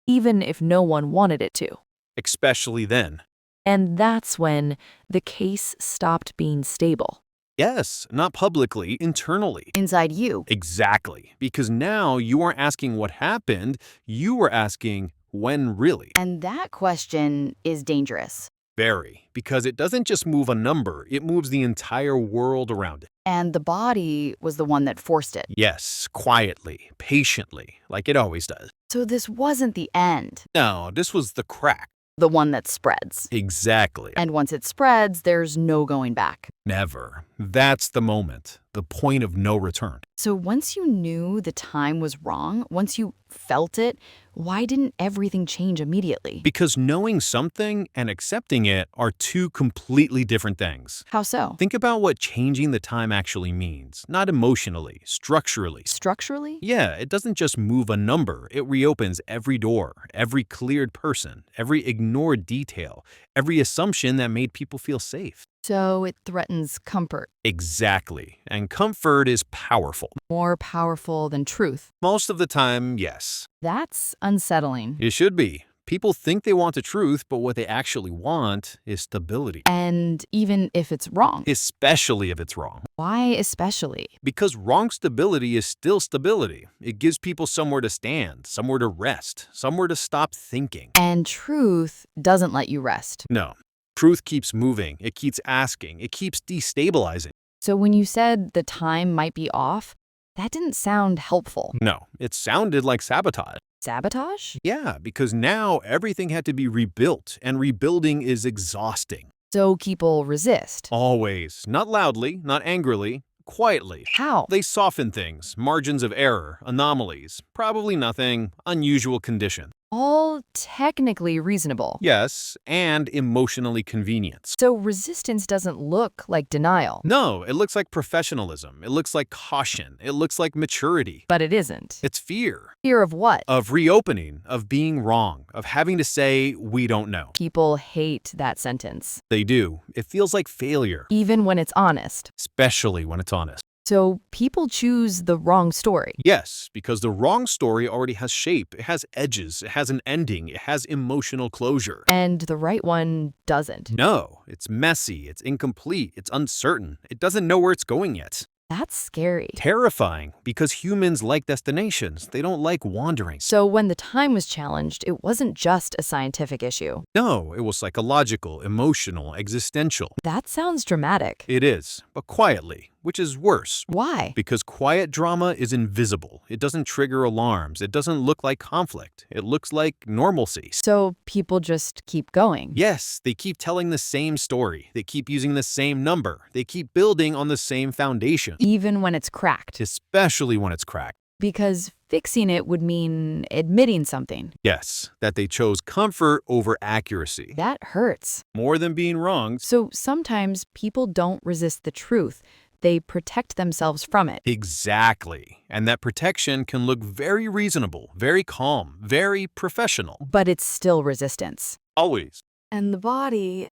[SPEAKER 3] even if no one wanted it to.
[SPEAKER 2] Especially then.
[SPEAKER 3] And that's when the case stopped being stable.
[SPEAKER 2] Yes, not publicly, internally.
[SPEAKER 3] Inside you.
[SPEAKER 2] Exactly. Because now you aren't asking what happened, you are asking when really.
[SPEAKER 3] And that question is dangerous.
[SPEAKER 2] Very. Because it doesn't just move a number, it moves the entire world around it.
[SPEAKER 3] And the body was the one that forced it.
[SPEAKER 2] Yes, quietly, patiently, like it always does.
[SPEAKER 3] So this wasn't the end,
[SPEAKER 2] No, this was the crack.
[SPEAKER 3] the one that spreads.
[SPEAKER 2] Exactly.
[SPEAKER 3] And once it spreads, there's no going back.
[SPEAKER 2] Never. That's the moment, the point of no return.
[SPEAKER 3] So once you knew the time was wrong, once you felt it, why didn't everything change immediately?
[SPEAKER 2] Because knowing something and accepting it are two completely different things.
[SPEAKER 3] How so?
[SPEAKER 2] Think about what changing the time actually means, not emotionally, structurally.
[SPEAKER 3] Structurally?
[SPEAKER 2] Yeah, it doesn't just move a number, it reopens every door, every cleared person, every ignored detail, every assumption that made people feel safe.
[SPEAKER 3] So it threatens comfort.
[SPEAKER 2] Exactly. And comfort is powerful.
[SPEAKER 3] More powerful than truth.
[SPEAKER 2] Most of the time, yes.
[SPEAKER 3] That's unsettling.
[SPEAKER 2] It should be. People think they want the truth, but what they actually want is stability.
[SPEAKER 3] And even if it's wrong.
[SPEAKER 2] Especially if it's wrong.
[SPEAKER 3] Why especially?
[SPEAKER 2] Because wrong stability is still stability. It gives people somewhere to stand, somewhere to rest, somewhere to stop thinking.
[SPEAKER 3] And truth doesn't let you rest.
[SPEAKER 2] No. Truth keeps moving. It keeps asking. It keeps destabilizing.
[SPEAKER 3] So when you said the time might be off, that didn't sound helpful.
[SPEAKER 2] No, it sounded like sabotage.
[SPEAKER 3] Sabotage?
[SPEAKER 2] Yeah, because now everything had to be rebuilt, and rebuilding is exhausting.
[SPEAKER 3] So people resist.
[SPEAKER 2] Always. Not loudly, not angrily, quietly.
[SPEAKER 3] How?
[SPEAKER 2] They soften things, margins of error, anomalies, probably nothing, unusual condition.
[SPEAKER 3] All technically reasonable.
[SPEAKER 2] Yes, and emotionally convenient.
[SPEAKER 3] So resistance doesn't look like denial.
[SPEAKER 2] No, it looks like professionalism. It looks like caution. It looks like maturity.
[SPEAKER 3] But it isn't.
[SPEAKER 2] It's fear.
[SPEAKER 3] Fear of what?
[SPEAKER 2] Of reopening, of being wrong, of having to say, we don't know.
[SPEAKER 3] People hate that sentence,
[SPEAKER 2] They do. It feels like failure,
[SPEAKER 3] even when it's honest.
[SPEAKER 2] especially when it's honest.
[SPEAKER 3] So people choose the wrong story.
[SPEAKER 2] Yes, because the wrong story already has shape, it has edges, it has an ending, it has emotional closure.
[SPEAKER 3] And the right one doesn't.
[SPEAKER 2] No, it's messy, it's incomplete, it's uncertain, it doesn't know where it's going yet.
[SPEAKER 3] That's scary.
[SPEAKER 2] Terrifying, because humans like destinations, they don't like wandering.
[SPEAKER 3] So when the time was challenged, it wasn't just a scientific issue.
[SPEAKER 2] No, it was psychological, emotional, existential.
[SPEAKER 3] That sounds dramatic.
[SPEAKER 2] It is, but quietly, which is worse.
[SPEAKER 3] Why?
[SPEAKER 2] Because quiet drama is invisible. It doesn't trigger alarms. It doesn't look like conflict. It looks like normalcy.
[SPEAKER 3] So people just keep going.
[SPEAKER 2] Yes, they keep telling the same story. They keep using the same number. They keep building on the same foundation,
[SPEAKER 3] Even when it's cracked.
[SPEAKER 2] especially when it's cracked.
[SPEAKER 3] Because fixing it would mean admitting something.
[SPEAKER 2] Yes, that they chose comfort over accuracy.
[SPEAKER 3] That hurts.
[SPEAKER 2] More than being wrong.
[SPEAKER 3] So sometimes people don't resist the truth. They protect themselves from it.
[SPEAKER 2] Exactly. And that protection can look very reasonable, very calm, very professional.
[SPEAKER 3] But it's still resistance.
[SPEAKER 2] Always.
[SPEAKER 1] And the body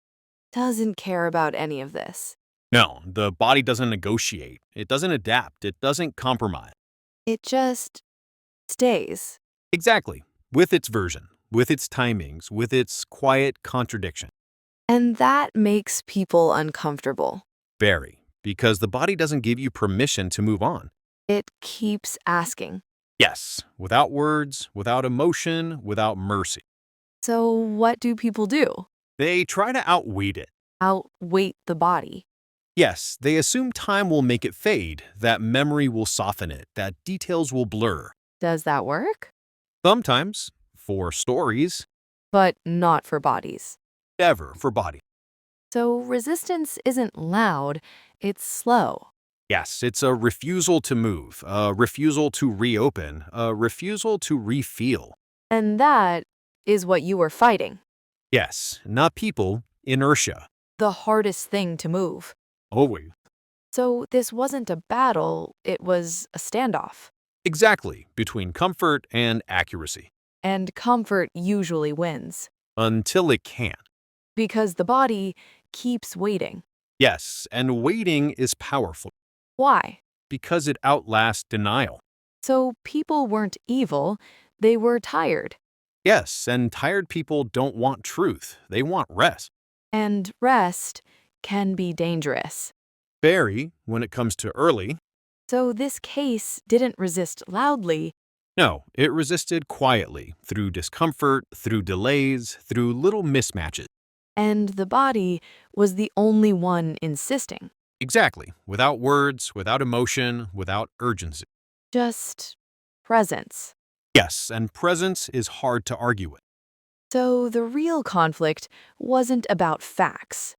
[SPEAKER 1] doesn't care about any of this.
[SPEAKER 2] No, the body doesn't negotiate. It doesn't adapt. It doesn't compromise.
[SPEAKER 1] It just stays.
[SPEAKER 2] Exactly. With its version, with its timings, with its quiet contradiction.
[SPEAKER 1] And that makes people uncomfortable.
[SPEAKER 2] Very. Because the body doesn't give you permission to move on.
[SPEAKER 1] It keeps asking.
[SPEAKER 2] Yes, without words, without emotion, without mercy.
[SPEAKER 1] So what do people do?
[SPEAKER 2] They try to outweight it.
[SPEAKER 1] Outweight the body.
[SPEAKER 2] Yes, they assume time will make it fade, that memory will soften it, that details will blur.
[SPEAKER 1] Does that work?
[SPEAKER 2] Sometimes, for stories,
[SPEAKER 1] But not for bodies.
[SPEAKER 2] never for body.
[SPEAKER 1] So resistance isn't loud, it's slow.
[SPEAKER 2] Yes, it's a refusal to move, a refusal to reopen, a refusal to refeel.
[SPEAKER 1] And that is what you were fighting.
[SPEAKER 2] Yes, not people, inertia.
[SPEAKER 1] The hardest thing to move.
[SPEAKER 2] Always.
[SPEAKER 1] So this wasn't a battle, it was a standoff.
[SPEAKER 2] Exactly, between comfort and accuracy.
[SPEAKER 1] And comfort usually wins.
[SPEAKER 2] Until it can't.
[SPEAKER 1] Because the body keeps waiting.
[SPEAKER 2] Yes, and waiting is powerful
[SPEAKER 1] Why?
[SPEAKER 2] because it outlasts denial.
[SPEAKER 1] So people weren't evil, they were tired.
[SPEAKER 2] Yes, and tired people don't want truth. They want rest.
[SPEAKER 1] And rest can be dangerous.
[SPEAKER 2] Very, when it comes to early,
[SPEAKER 1] So this case didn't resist loudly,
[SPEAKER 2] no, it resisted quietly, through discomfort, through delays, through little mismatches.
[SPEAKER 1] and the body was the only one insisting.
[SPEAKER 2] Exactly, without words, without emotion, without urgency.
[SPEAKER 1] Just presence.
[SPEAKER 2] Yes, and presence is hard to argue with.
[SPEAKER 1] So the real conflict wasn't about facts.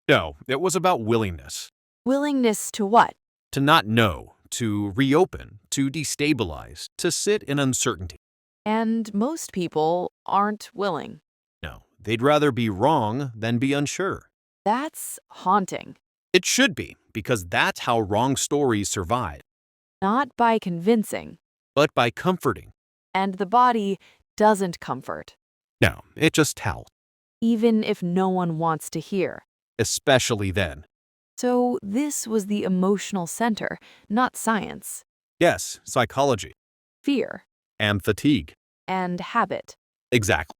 [SPEAKER 2] No, it was about willingness.
[SPEAKER 1] Willingness to what?
[SPEAKER 2] To not know, to reopen, to destabilize, to sit in uncertainty.
[SPEAKER 1] And most people aren't willing.
[SPEAKER 2] No, they'd rather be wrong than be unsure.
[SPEAKER 1] That's haunting.
[SPEAKER 2] It should be, because that's how wrong stories survive,
[SPEAKER 1] Not by convincing.
[SPEAKER 2] but by comforting.
[SPEAKER 1] And the body doesn't comfort,
[SPEAKER 2] No, it just tells,
[SPEAKER 1] even if no one wants to hear.
[SPEAKER 2] especially then.
[SPEAKER 1] So this was the emotional center, not science.
[SPEAKER 2] Yes, psychology.
[SPEAKER 1] Fear
[SPEAKER 2] And fatigue.
[SPEAKER 1] and habit.
[SPEAKER 2] Exactly.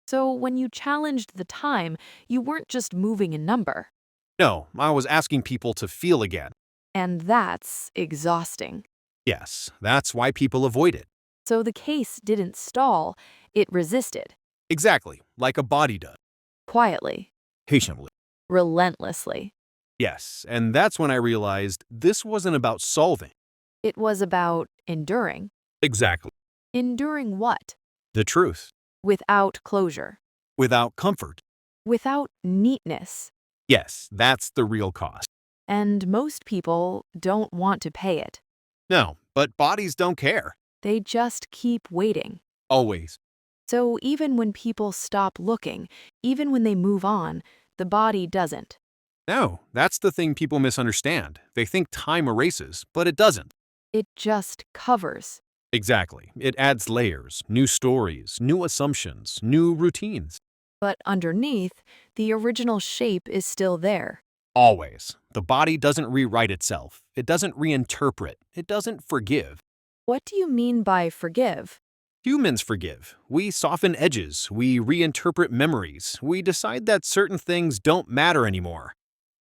[SPEAKER 1] So when you challenged the time, you weren't just moving a number.
[SPEAKER 2] No, I was asking people to feel again.
[SPEAKER 1] And that's exhausting.
[SPEAKER 2] Yes, that's why people avoid it.
[SPEAKER 1] So the case didn't stall, it resisted.
[SPEAKER 2] Exactly, like a body does.
[SPEAKER 1] Quietly,
[SPEAKER 2] Patiently.
[SPEAKER 1] relentlessly.
[SPEAKER 2] Yes, and that's when I realized this wasn't about solving.
[SPEAKER 1] It was about enduring.
[SPEAKER 2] Exactly.
[SPEAKER 1] Enduring what?
[SPEAKER 2] The truth.
[SPEAKER 1] Without closure.
[SPEAKER 2] Without comfort.
[SPEAKER 1] Without neatness.
[SPEAKER 2] Yes, that's the real cost.
[SPEAKER 1] And most people don't want to pay it.
[SPEAKER 2] No, but bodies don't care.
[SPEAKER 1] They just keep waiting.
[SPEAKER 2] Always.
[SPEAKER 1] So even when people stop looking, even when they move on, the body doesn't.
[SPEAKER 2] No, that's the thing people misunderstand. They think time erases, but it doesn't.
[SPEAKER 1] It just covers.
[SPEAKER 2] Exactly. It adds layers, new stories, new assumptions, new routines.
[SPEAKER 1] But underneath, the original shape is still there.
[SPEAKER 2] Always. The body doesn't rewrite itself. It doesn't reinterpret. It doesn't forgive.
[SPEAKER 1] What do you mean by forgive?
[SPEAKER 2] Humans forgive. We soften edges. We reinterpret memories. We decide that certain things don't matter anymore.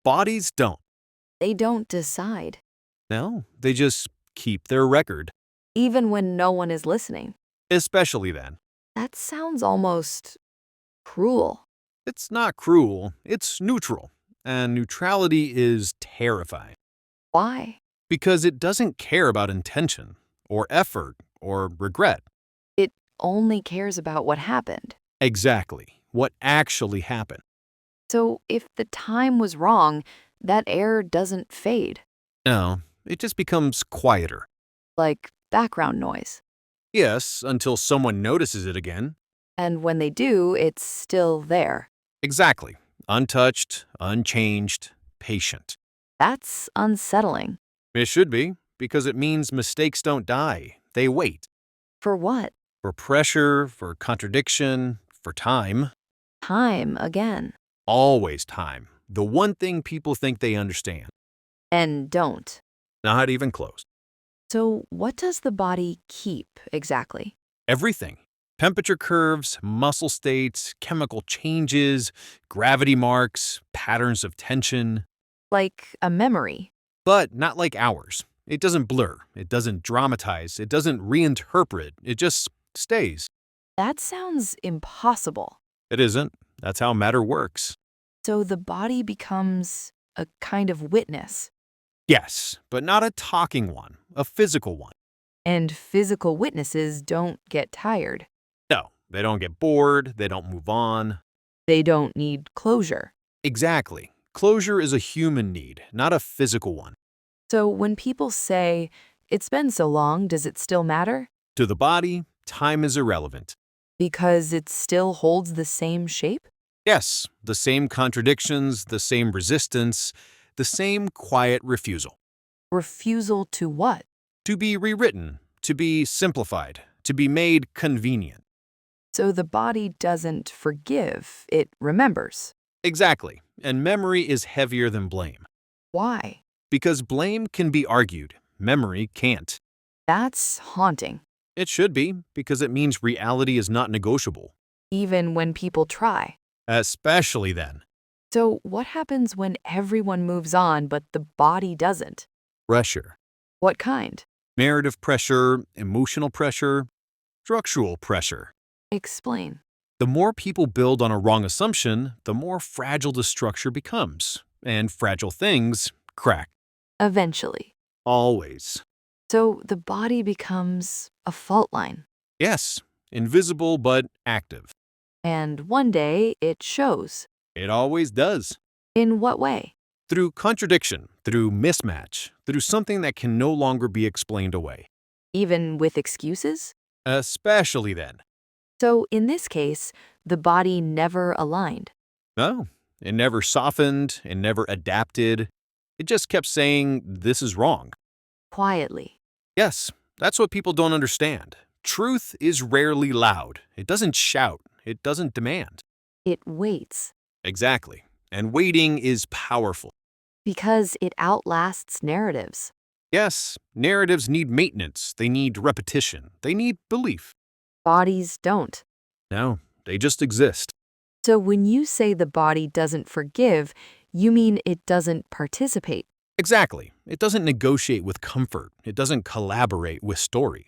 [SPEAKER 2] Bodies don't.
[SPEAKER 1] They don't decide.
[SPEAKER 2] No, they just keep their record.
[SPEAKER 1] Even when no one is listening.
[SPEAKER 2] Especially then.
[SPEAKER 1] That sounds almost cruel.
[SPEAKER 2] It's not cruel, it's neutral. And neutrality is terrifying.
[SPEAKER 1] Why?
[SPEAKER 2] Because it doesn't care about intention, or effort, or regret.
[SPEAKER 1] It only cares about what happened.
[SPEAKER 2] Exactly. What actually happened.
[SPEAKER 1] So if the time was wrong, that error doesn't fade,
[SPEAKER 2] No, it just becomes quieter.
[SPEAKER 1] like background noise.
[SPEAKER 2] Yes, until someone notices it again.
[SPEAKER 1] And when they do, it's still there.
[SPEAKER 2] Exactly. Untouched, unchanged, patient.
[SPEAKER 1] That's unsettling.
[SPEAKER 2] It should be, because it means mistakes don't die. They wait.
[SPEAKER 1] For what?
[SPEAKER 2] For pressure, for contradiction, for time.
[SPEAKER 1] Time again.
[SPEAKER 2] Always time. The one thing people think they understand.
[SPEAKER 1] And don't.
[SPEAKER 2] Not even close.
[SPEAKER 1] So what does the body keep exactly?
[SPEAKER 2] Everything. Temperature curves, muscle states, chemical changes, gravity marks, patterns of tension.
[SPEAKER 1] Like a memory.
[SPEAKER 2] But not like ours. It doesn't blur. It doesn't dramatize. It doesn't reinterpret. It just stays.
[SPEAKER 1] That sounds impossible.
[SPEAKER 2] It isn't. That's how matter works.
[SPEAKER 1] So the body becomes a kind of witness.
[SPEAKER 2] Yes, but not a talking one, a physical one.
[SPEAKER 1] And physical witnesses don't get tired.
[SPEAKER 2] No, they don't get bored. They don't move on.
[SPEAKER 1] They don't need closure.
[SPEAKER 2] Exactly. Closure is a human need, not a physical one.
[SPEAKER 1] So when people say, it's been so long, does it still matter?
[SPEAKER 2] To the body, time is irrelevant.
[SPEAKER 1] Because it still holds the same shape?
[SPEAKER 2] Yes, the same contradictions, the same resistance, the same quiet refusal.
[SPEAKER 1] Refusal to what?
[SPEAKER 2] To be rewritten, to be simplified, to be made convenient.
[SPEAKER 1] So the body doesn't forgive, it remembers.
[SPEAKER 2] Exactly, and memory is heavier than blame.
[SPEAKER 1] Why?
[SPEAKER 2] Because blame can be argued, memory can't.
[SPEAKER 1] That's haunting.
[SPEAKER 2] It should be, because it means reality is not negotiable.
[SPEAKER 1] Even when people try.
[SPEAKER 2] Especially then.
[SPEAKER 1] So what happens when everyone moves on but the body doesn't?
[SPEAKER 2] Pressure.
[SPEAKER 1] What kind?
[SPEAKER 2] Narrative pressure, emotional pressure, structural pressure.
[SPEAKER 1] Explain.
[SPEAKER 2] The more people build on a wrong assumption, the more fragile the structure becomes. And fragile things crack.
[SPEAKER 1] Eventually.
[SPEAKER 2] Always.
[SPEAKER 1] So the body becomes a fault line.
[SPEAKER 2] Yes, invisible but active.
[SPEAKER 1] And one day it shows.
[SPEAKER 2] It always does.
[SPEAKER 1] In what way?
[SPEAKER 2] Through contradiction, through mismatch, through something that can no longer be explained away.
[SPEAKER 1] Even with excuses?
[SPEAKER 2] Especially then.
[SPEAKER 1] So in this case, the body never aligned.
[SPEAKER 2] No, it never softened, it never adapted. It just kept saying, this is wrong.
[SPEAKER 1] Quietly.
[SPEAKER 2] Yes, that's what people don't understand. Truth is rarely loud. It doesn't shout. It doesn't demand.
[SPEAKER 1] It waits.
[SPEAKER 2] Exactly. And waiting is powerful.
[SPEAKER 1] Because it outlasts narratives.
[SPEAKER 2] Yes, narratives need maintenance. They need repetition. They need belief.
[SPEAKER 1] Bodies don't.
[SPEAKER 2] No, they just exist.
[SPEAKER 1] So when you say the body doesn't forgive, you mean it doesn't participate.
[SPEAKER 2] Exactly. It doesn't negotiate with comfort. It doesn't collaborate with stories.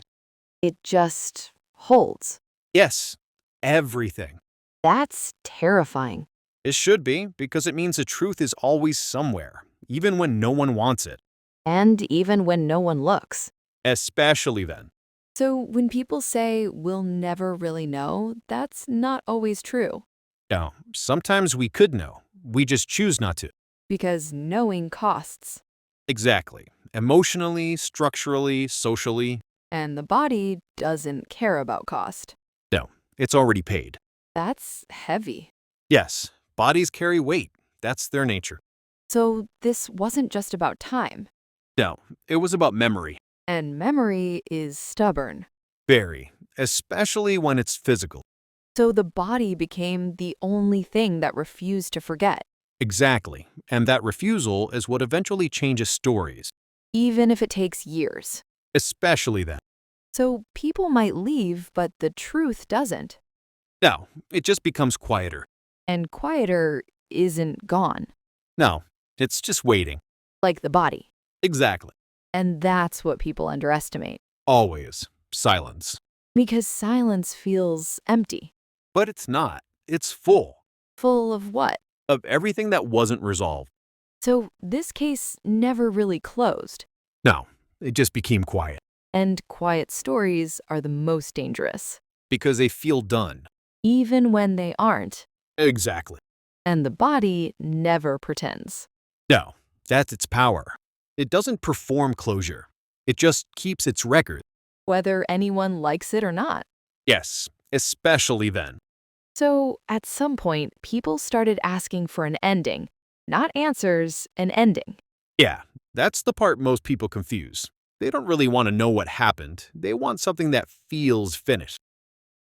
[SPEAKER 1] It just holds.
[SPEAKER 2] Yes, everything.
[SPEAKER 1] That's terrifying.
[SPEAKER 2] It should be, because it means the truth is always somewhere, even when no one wants it.
[SPEAKER 1] And even when no one looks.
[SPEAKER 2] Especially then.
[SPEAKER 1] So when people say we'll never really know, that's not always true.
[SPEAKER 2] No, sometimes we could know. We just choose not to.
[SPEAKER 1] Because knowing costs.
[SPEAKER 2] Exactly. Emotionally, structurally, socially.
[SPEAKER 1] And the body doesn't care about cost.
[SPEAKER 2] No, it's already paid.
[SPEAKER 1] That's heavy.
[SPEAKER 2] Yes, bodies carry weight. That's their nature.
[SPEAKER 1] So this wasn't just about time.
[SPEAKER 2] No, it was about memory.
[SPEAKER 1] And memory is stubborn.
[SPEAKER 2] Very, especially when it's physical.
[SPEAKER 1] So the body became the only thing that refused to forget.
[SPEAKER 2] Exactly, and that refusal is what eventually changes stories.
[SPEAKER 1] Even if it takes years.
[SPEAKER 2] Especially then.
[SPEAKER 1] So people might leave, but the truth doesn't.
[SPEAKER 2] No, it just becomes quieter.
[SPEAKER 1] And quieter isn't gone.
[SPEAKER 2] No, it's just waiting.
[SPEAKER 1] Like the body.
[SPEAKER 2] Exactly.
[SPEAKER 1] And that's what people underestimate.
[SPEAKER 2] Always. Silence.
[SPEAKER 1] Because silence feels empty.
[SPEAKER 2] But it's not. It's full.
[SPEAKER 1] Full of what?
[SPEAKER 2] Of everything that wasn't resolved.
[SPEAKER 3] So this case never really closed.
[SPEAKER 2] No, it just became quiet.
[SPEAKER 3] And quiet stories are the most dangerous,
[SPEAKER 2] Because they feel done.
[SPEAKER 3] even when they aren't.
[SPEAKER 2] Exactly.
[SPEAKER 3] And the body never pretends.
[SPEAKER 2] No, that's its power. It doesn't perform closure. It just keeps its record.
[SPEAKER 3] Whether anyone likes it or not.
[SPEAKER 2] Yes, especially then.
[SPEAKER 3] So, at some point, people started asking for an ending. Not answers, an ending.
[SPEAKER 2] Yeah, that's the part most people confuse. They don't really want to know what happened. They want something that feels finished.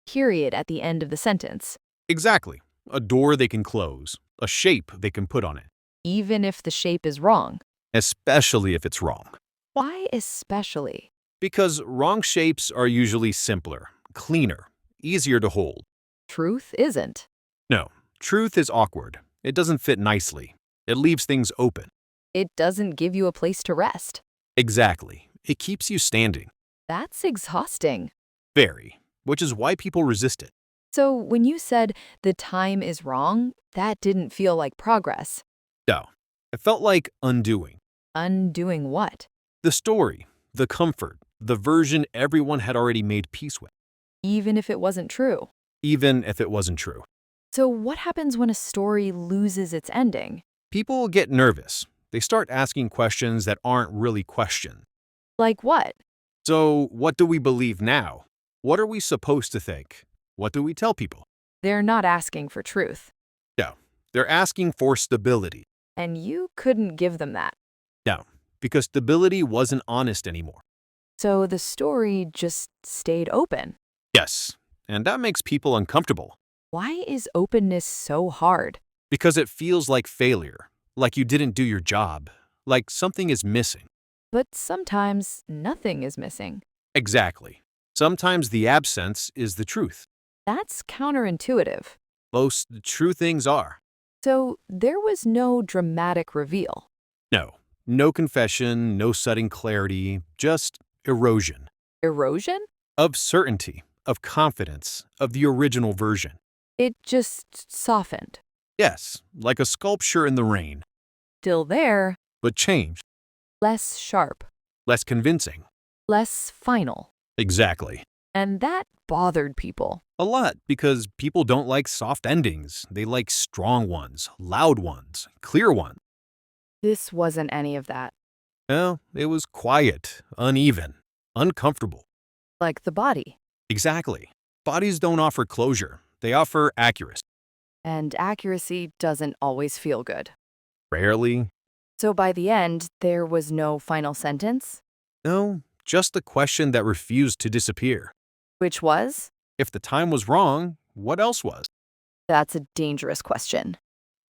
[SPEAKER 3] Period at the end of the sentence.
[SPEAKER 2] Exactly. A door they can close. A shape they can put on it.
[SPEAKER 3] Even if the shape is wrong.
[SPEAKER 2] Especially if it's wrong.
[SPEAKER 3] Why especially?
[SPEAKER 2] Because wrong shapes are usually simpler, cleaner, easier to hold.
[SPEAKER 3] Truth isn't.
[SPEAKER 2] No, truth is awkward. It doesn't fit nicely. It leaves things open.
[SPEAKER 3] It doesn't give you a place to rest.
[SPEAKER 2] Exactly. It keeps you standing.
[SPEAKER 3] That's exhausting.
[SPEAKER 2] Very. Which is why people resist it.
[SPEAKER 3] So, when you said the time is wrong, that didn't feel like progress.
[SPEAKER 2] No. It felt like undoing.
[SPEAKER 3] Undoing what?
[SPEAKER 2] The story, the comfort, the version everyone had already made peace with.
[SPEAKER 3] Even if it wasn't true.
[SPEAKER 2] Even if it wasn't true.
[SPEAKER 3] So, what happens when a story loses its ending?
[SPEAKER 2] People get nervous. They start asking questions that aren't really questions.
[SPEAKER 3] Like what?
[SPEAKER 2] So, what do we believe now? What are we supposed to think? What do we tell people?
[SPEAKER 3] They're not asking for truth.
[SPEAKER 2] No. They're asking for stability.
[SPEAKER 3] And you couldn't give them that.
[SPEAKER 2] No. Because stability wasn't honest anymore.
[SPEAKER 3] So the story just stayed open.
[SPEAKER 2] Yes. And that makes people uncomfortable.
[SPEAKER 3] Why is openness so hard?
[SPEAKER 2] Because it feels like failure. Like you didn't do your job. Like something is missing.
[SPEAKER 3] But sometimes nothing is missing.
[SPEAKER 2] Exactly. Sometimes the absence is the truth.
[SPEAKER 3] That's counterintuitive.
[SPEAKER 2] Most true things are.
[SPEAKER 3] So there was no dramatic reveal.
[SPEAKER 2] No. No confession, no sudden clarity, just erosion.
[SPEAKER 3] Erosion?
[SPEAKER 2] Of certainty, of confidence, of the original version.
[SPEAKER 3] It just softened.
[SPEAKER 2] Yes, like a sculpture in the rain.
[SPEAKER 3] Still there,
[SPEAKER 2] But changed.
[SPEAKER 3] less sharp,
[SPEAKER 2] Less convincing.
[SPEAKER 3] less final.
[SPEAKER 2] Exactly.
[SPEAKER 3] And that bothered people.
[SPEAKER 2] A lot, because people don't like soft endings. They like strong ones, loud ones, clear ones.
[SPEAKER 3] This wasn't any of that.
[SPEAKER 2] No, it was quiet, uneven, uncomfortable.
[SPEAKER 3] Like the body.
[SPEAKER 2] Exactly. Bodies don't offer closure. They offer accuracy.
[SPEAKER 3] And accuracy doesn't always feel good.
[SPEAKER 2] Rarely.
[SPEAKER 3] So by the end, there was no final sentence,
[SPEAKER 2] No, just a question that refused to disappear.
[SPEAKER 3] which was?
[SPEAKER 2] If the time was wrong, what else was?
[SPEAKER 3] That's a dangerous question.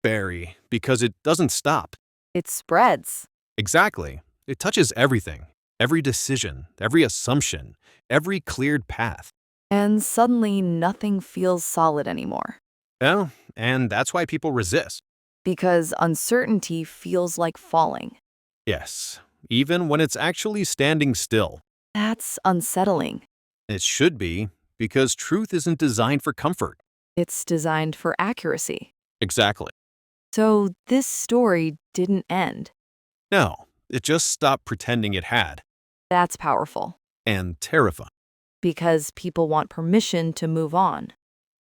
[SPEAKER 2] Very, because it doesn't stop.
[SPEAKER 3] It spreads.
[SPEAKER 2] Exactly. It touches everything. Every decision, every assumption, every cleared path.
[SPEAKER 3] And suddenly nothing feels solid anymore.
[SPEAKER 2] Well, and that's why people resist.
[SPEAKER 3] Because uncertainty feels like falling.
[SPEAKER 2] Yes, even when it's actually standing still.
[SPEAKER 3] That's unsettling.
[SPEAKER 2] It should be, because truth isn't designed for comfort.
[SPEAKER 3] It's designed for accuracy.
[SPEAKER 2] Exactly.
[SPEAKER 3] So this story didn't end.
[SPEAKER 2] No, it just stopped pretending it had.
[SPEAKER 3] That's powerful.
[SPEAKER 2] And terrifying.
[SPEAKER 3] Because people want permission to move on.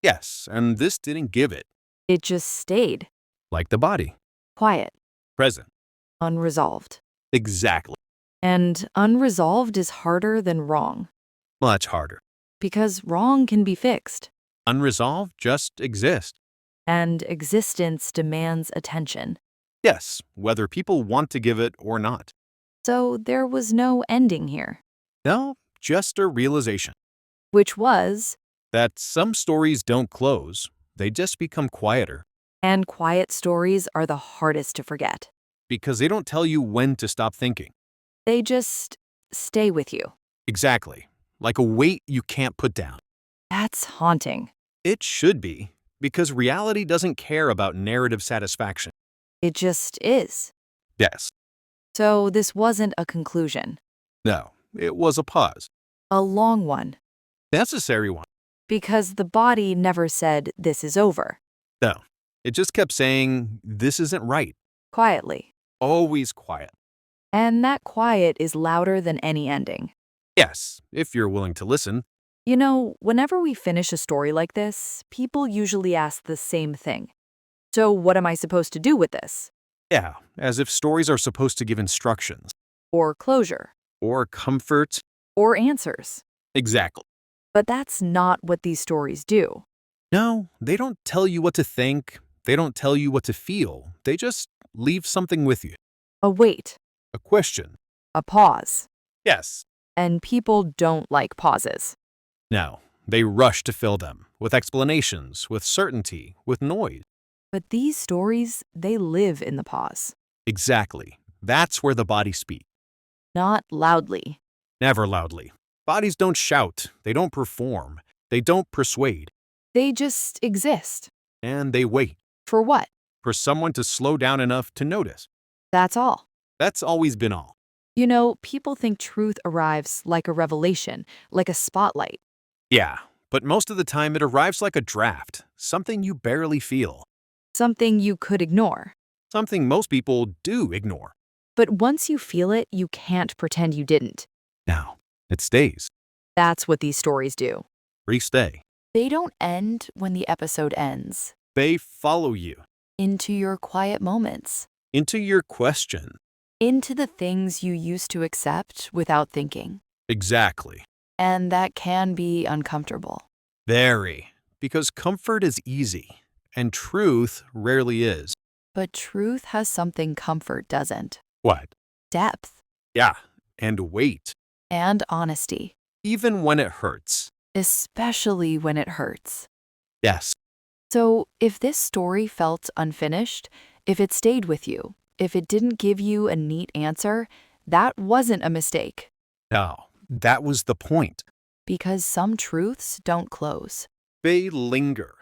[SPEAKER 2] Yes, and this didn't give it.
[SPEAKER 3] It just stayed.
[SPEAKER 2] Like the body.
[SPEAKER 3] Quiet.
[SPEAKER 2] Present.
[SPEAKER 3] Unresolved.
[SPEAKER 2] Exactly.
[SPEAKER 3] And unresolved is harder than wrong.
[SPEAKER 2] Much harder.
[SPEAKER 3] Because wrong can be fixed.
[SPEAKER 2] Unresolved just exist.
[SPEAKER 3] And existence demands attention.
[SPEAKER 2] Yes, whether people want to give it or not.
[SPEAKER 3] So there was no ending here.
[SPEAKER 2] No, just a realization
[SPEAKER 3] Which was,
[SPEAKER 2] that some stories don't close, they just become quieter
[SPEAKER 3] and quiet stories are the hardest to forget.
[SPEAKER 2] because they don't tell you when to stop thinking.
[SPEAKER 3] They just stay with you.
[SPEAKER 2] Exactly, like a weight you can't put down.
[SPEAKER 3] That's haunting.
[SPEAKER 2] It should be, because reality doesn't care about narrative satisfaction.
[SPEAKER 3] It just is.
[SPEAKER 2] Yes.
[SPEAKER 3] So this wasn't a conclusion.
[SPEAKER 2] No, it was a pause.
[SPEAKER 3] A long one.
[SPEAKER 2] Necessary one.
[SPEAKER 3] Because the body never said, this is over.
[SPEAKER 2] No, it just kept saying, this isn't right.
[SPEAKER 3] Quietly.
[SPEAKER 2] Always quiet.
[SPEAKER 3] And that quiet is louder than any ending.
[SPEAKER 2] Yes, if you're willing to listen.
[SPEAKER 3] You know, whenever we finish a story like this, people usually ask the same thing. So, what am I supposed to do with this?
[SPEAKER 2] Yeah, as if stories are supposed to give instructions.
[SPEAKER 3] Or closure?
[SPEAKER 2] Or comfort.
[SPEAKER 3] Or answers?
[SPEAKER 2] Exactly.
[SPEAKER 3] But that's not what these stories do.
[SPEAKER 2] No, they don't tell you what to think. They don't tell you what to feel. They just leave something with you.
[SPEAKER 3] A wait,
[SPEAKER 2] A question.
[SPEAKER 3] a pause.
[SPEAKER 2] Yes.
[SPEAKER 3] And people don't like pauses.
[SPEAKER 2] No, they rush to fill them with explanations, with certainty, with noise.
[SPEAKER 3] But these stories, they live in the pause.
[SPEAKER 2] Exactly. That's where the body speaks.
[SPEAKER 3] Not loudly.
[SPEAKER 2] Never loudly. Bodies don't shout. They don't perform. They don't persuade.
[SPEAKER 3] They just exist.
[SPEAKER 2] And they wait
[SPEAKER 3] For what?
[SPEAKER 2] for someone to slow down enough to notice.
[SPEAKER 3] That's all.
[SPEAKER 2] That's always been all.
[SPEAKER 3] You know, people think truth arrives like a revelation, like a spotlight.
[SPEAKER 2] Yeah, but most of the time it arrives like a draft, something you barely feel,
[SPEAKER 3] Something you could ignore.
[SPEAKER 2] something most people do ignore.
[SPEAKER 3] But once you feel it, you can't pretend you didn't.
[SPEAKER 2] Now, it stays.
[SPEAKER 3] That's what these stories do.
[SPEAKER 2] Restay.
[SPEAKER 3] They don't end when the episode ends.
[SPEAKER 2] They follow you
[SPEAKER 3] Into your quiet moments.
[SPEAKER 2] into your question.
[SPEAKER 3] Into the things you used to accept without thinking.
[SPEAKER 2] Exactly.
[SPEAKER 3] And that can be uncomfortable.
[SPEAKER 2] Very. Because comfort is easy, and truth rarely is.
[SPEAKER 3] But truth has something comfort doesn't.
[SPEAKER 2] What?
[SPEAKER 3] Depth
[SPEAKER 2] Yeah, and wait.
[SPEAKER 3] and honesty.
[SPEAKER 2] Even when it hurts.
[SPEAKER 3] Especially when it hurts.
[SPEAKER 2] Yes.
[SPEAKER 3] So, if this story felt unfinished, if it stayed with you, if it didn't give you a neat answer, that wasn't a mistake.
[SPEAKER 2] No, that was the point.
[SPEAKER 3] Because some truths don't close.
[SPEAKER 2] They linger.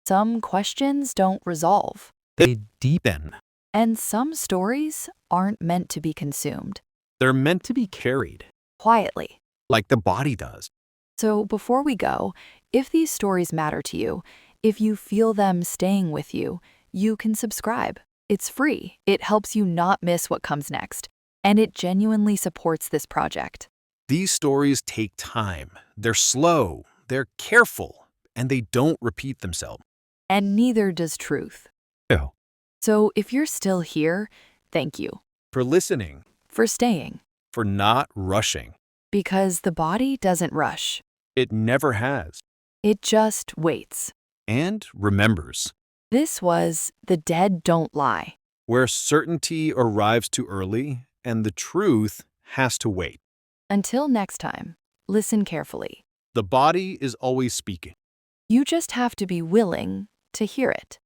[SPEAKER 3] Some questions don't resolve.
[SPEAKER 2] They deepen.
[SPEAKER 3] And some stories aren't meant to be consumed.
[SPEAKER 2] They're meant to be carried,
[SPEAKER 3] Quietly.
[SPEAKER 2] like the body does.
[SPEAKER 3] So, before we go, if these stories matter to you, if you feel them staying with you, you can subscribe. It's free. It helps you not miss what comes next. And it genuinely supports this project.
[SPEAKER 2] These stories take time. They're slow, they're careful, and they don't repeat themselves.
[SPEAKER 3] And neither does truth.
[SPEAKER 2] No.
[SPEAKER 3] So, if you're still here, thank you
[SPEAKER 2] For listening,
[SPEAKER 3] for staying.
[SPEAKER 2] for not rushing.
[SPEAKER 3] Because the body doesn't rush.
[SPEAKER 2] It never has.
[SPEAKER 3] It just waits.
[SPEAKER 2] And remembers.
[SPEAKER 3] This was The Dead Don't Lie.
[SPEAKER 2] Where certainty arrives too early and the truth has to wait.
[SPEAKER 3] Until next time, listen carefully.
[SPEAKER 2] The body is always speaking.
[SPEAKER 3] You just have to be willing to hear it.